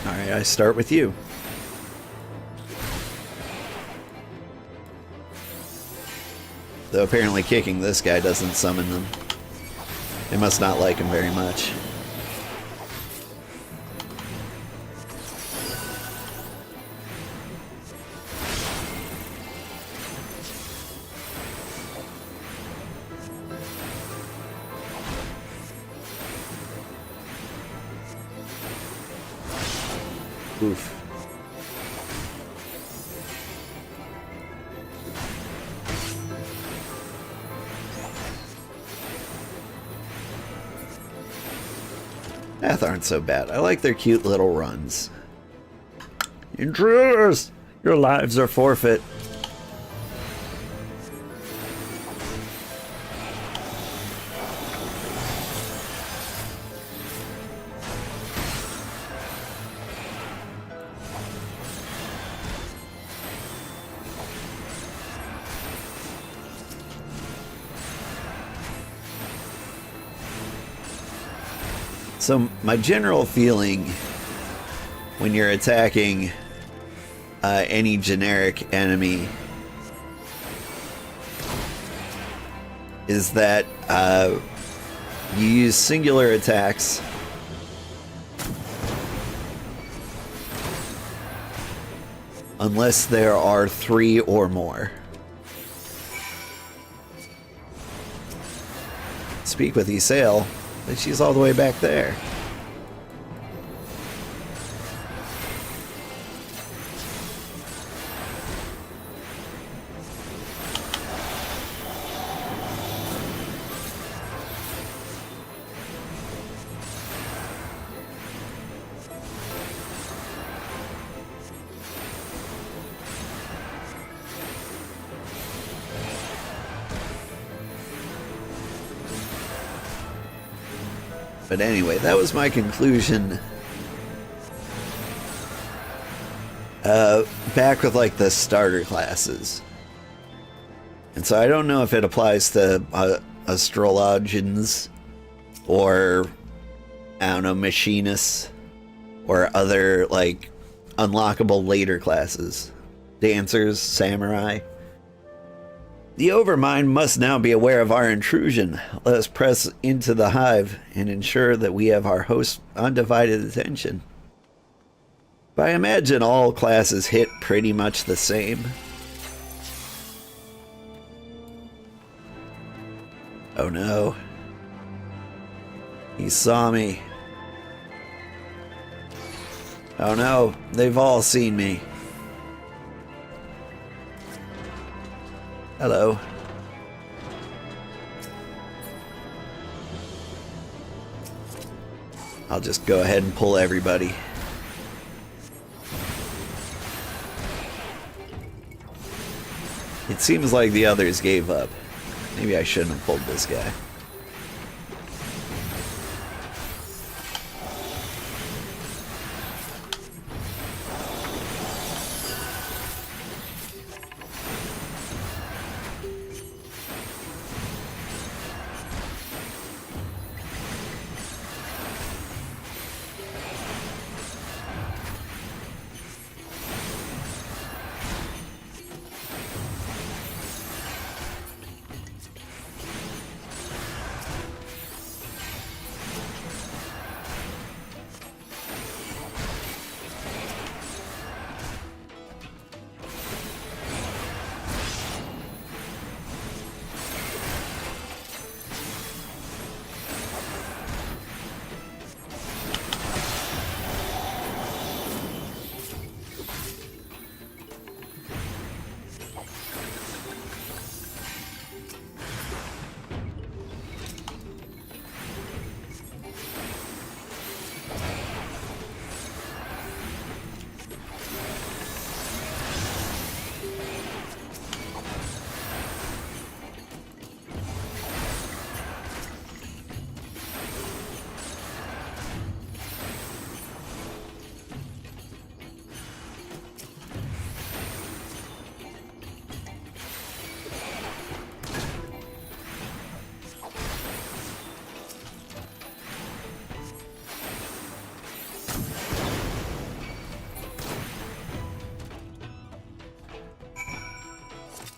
Alright, I start with you. Though apparently kicking this guy doesn't summon them. They must not like him very much. Oof. Math aren't so bad. I like their cute little runs. Intruders! Your lives are forfeit. So my general feeling when you're attacking any generic enemy is that you use singular attacks unless there are 3 or more. Speak with Isael, but she's all the way back there. But anyway, that was my conclusion. Back with like the starter classes. And so I don't know if it applies to astrologians or, I don't know, machinists or other like unlockable later classes. Dancers, samurai. The Overmind must now be aware of our intrusion. Let us press into the hive and ensure that we have our host's undivided attention. But I imagine all classes hit pretty much the same. Oh no. He saw me. Oh no, they've all seen me. Hello. I'll just go ahead and pull everybody. It seems like the others gave up. Maybe I shouldn't have pulled this guy.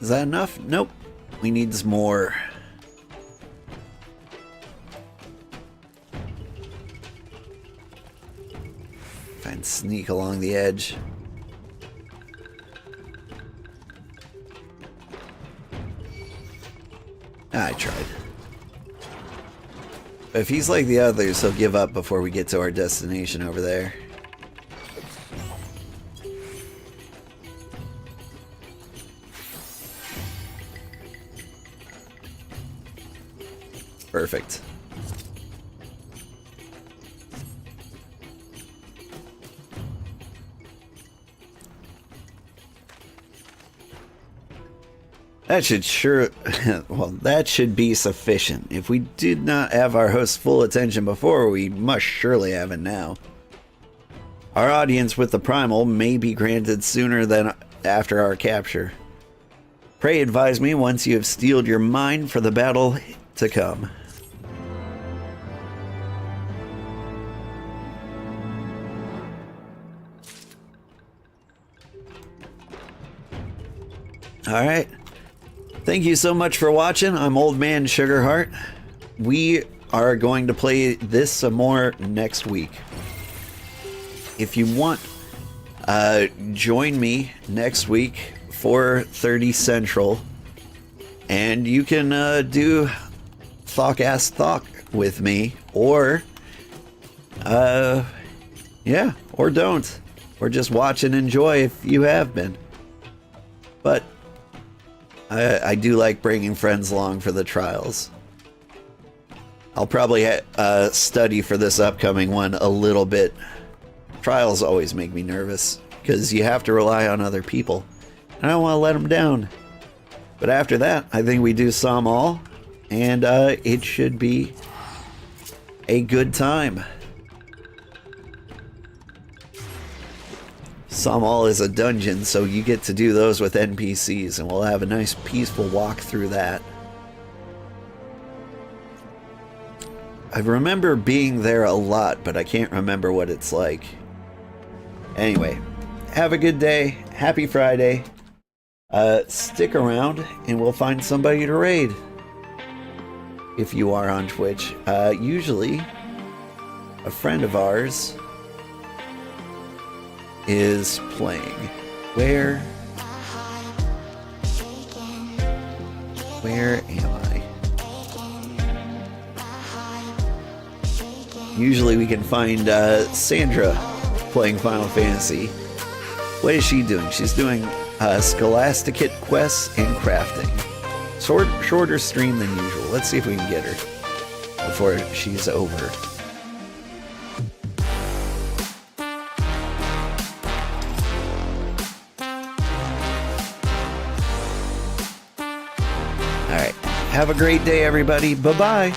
Is that enough? Nope. We need some more. Try and sneak along the edge. I tried. But if he's like the others, he'll give up before we get to our destination over there. Perfect. That should that should be sufficient. If we did not have our host's full attention before, we must surely have it now. Our audience with the primal may be granted sooner than after our capture. Pray advise me once you have steeled your mind for the battle to come. Alright. Thank you so much for watching. I'm Old Man Sugarheart. We are going to play this some more next week. If you want, join me next week, 4:30 Central, and you can do Thok with me, or yeah, or don't, or just watch and enjoy if you have been. But I do like bringing friends along for the trials. I'll probably study for this upcoming one a little bit. Trials always make me nervous because you have to rely on other people. I don't want to let them down. But after that, I think we do some all, and it should be a good time. Samal is a dungeon, so you get to do those with NPCs, and we'll have a nice peaceful walk through that. I remember being there a lot, but I can't remember what it's like. Anyway, have a good day. Happy Friday. Stick around, and we'll find somebody to raid. If you are on Twitch. Usually, a friend of ours is playing. Where am I? Usually we can find Sandra playing Final Fantasy. What is she doing? She's doing Scholasticate quests and crafting. Shorter stream than usual. Let's see if we can get her before she's over. Have a great day, everybody. Bye-bye.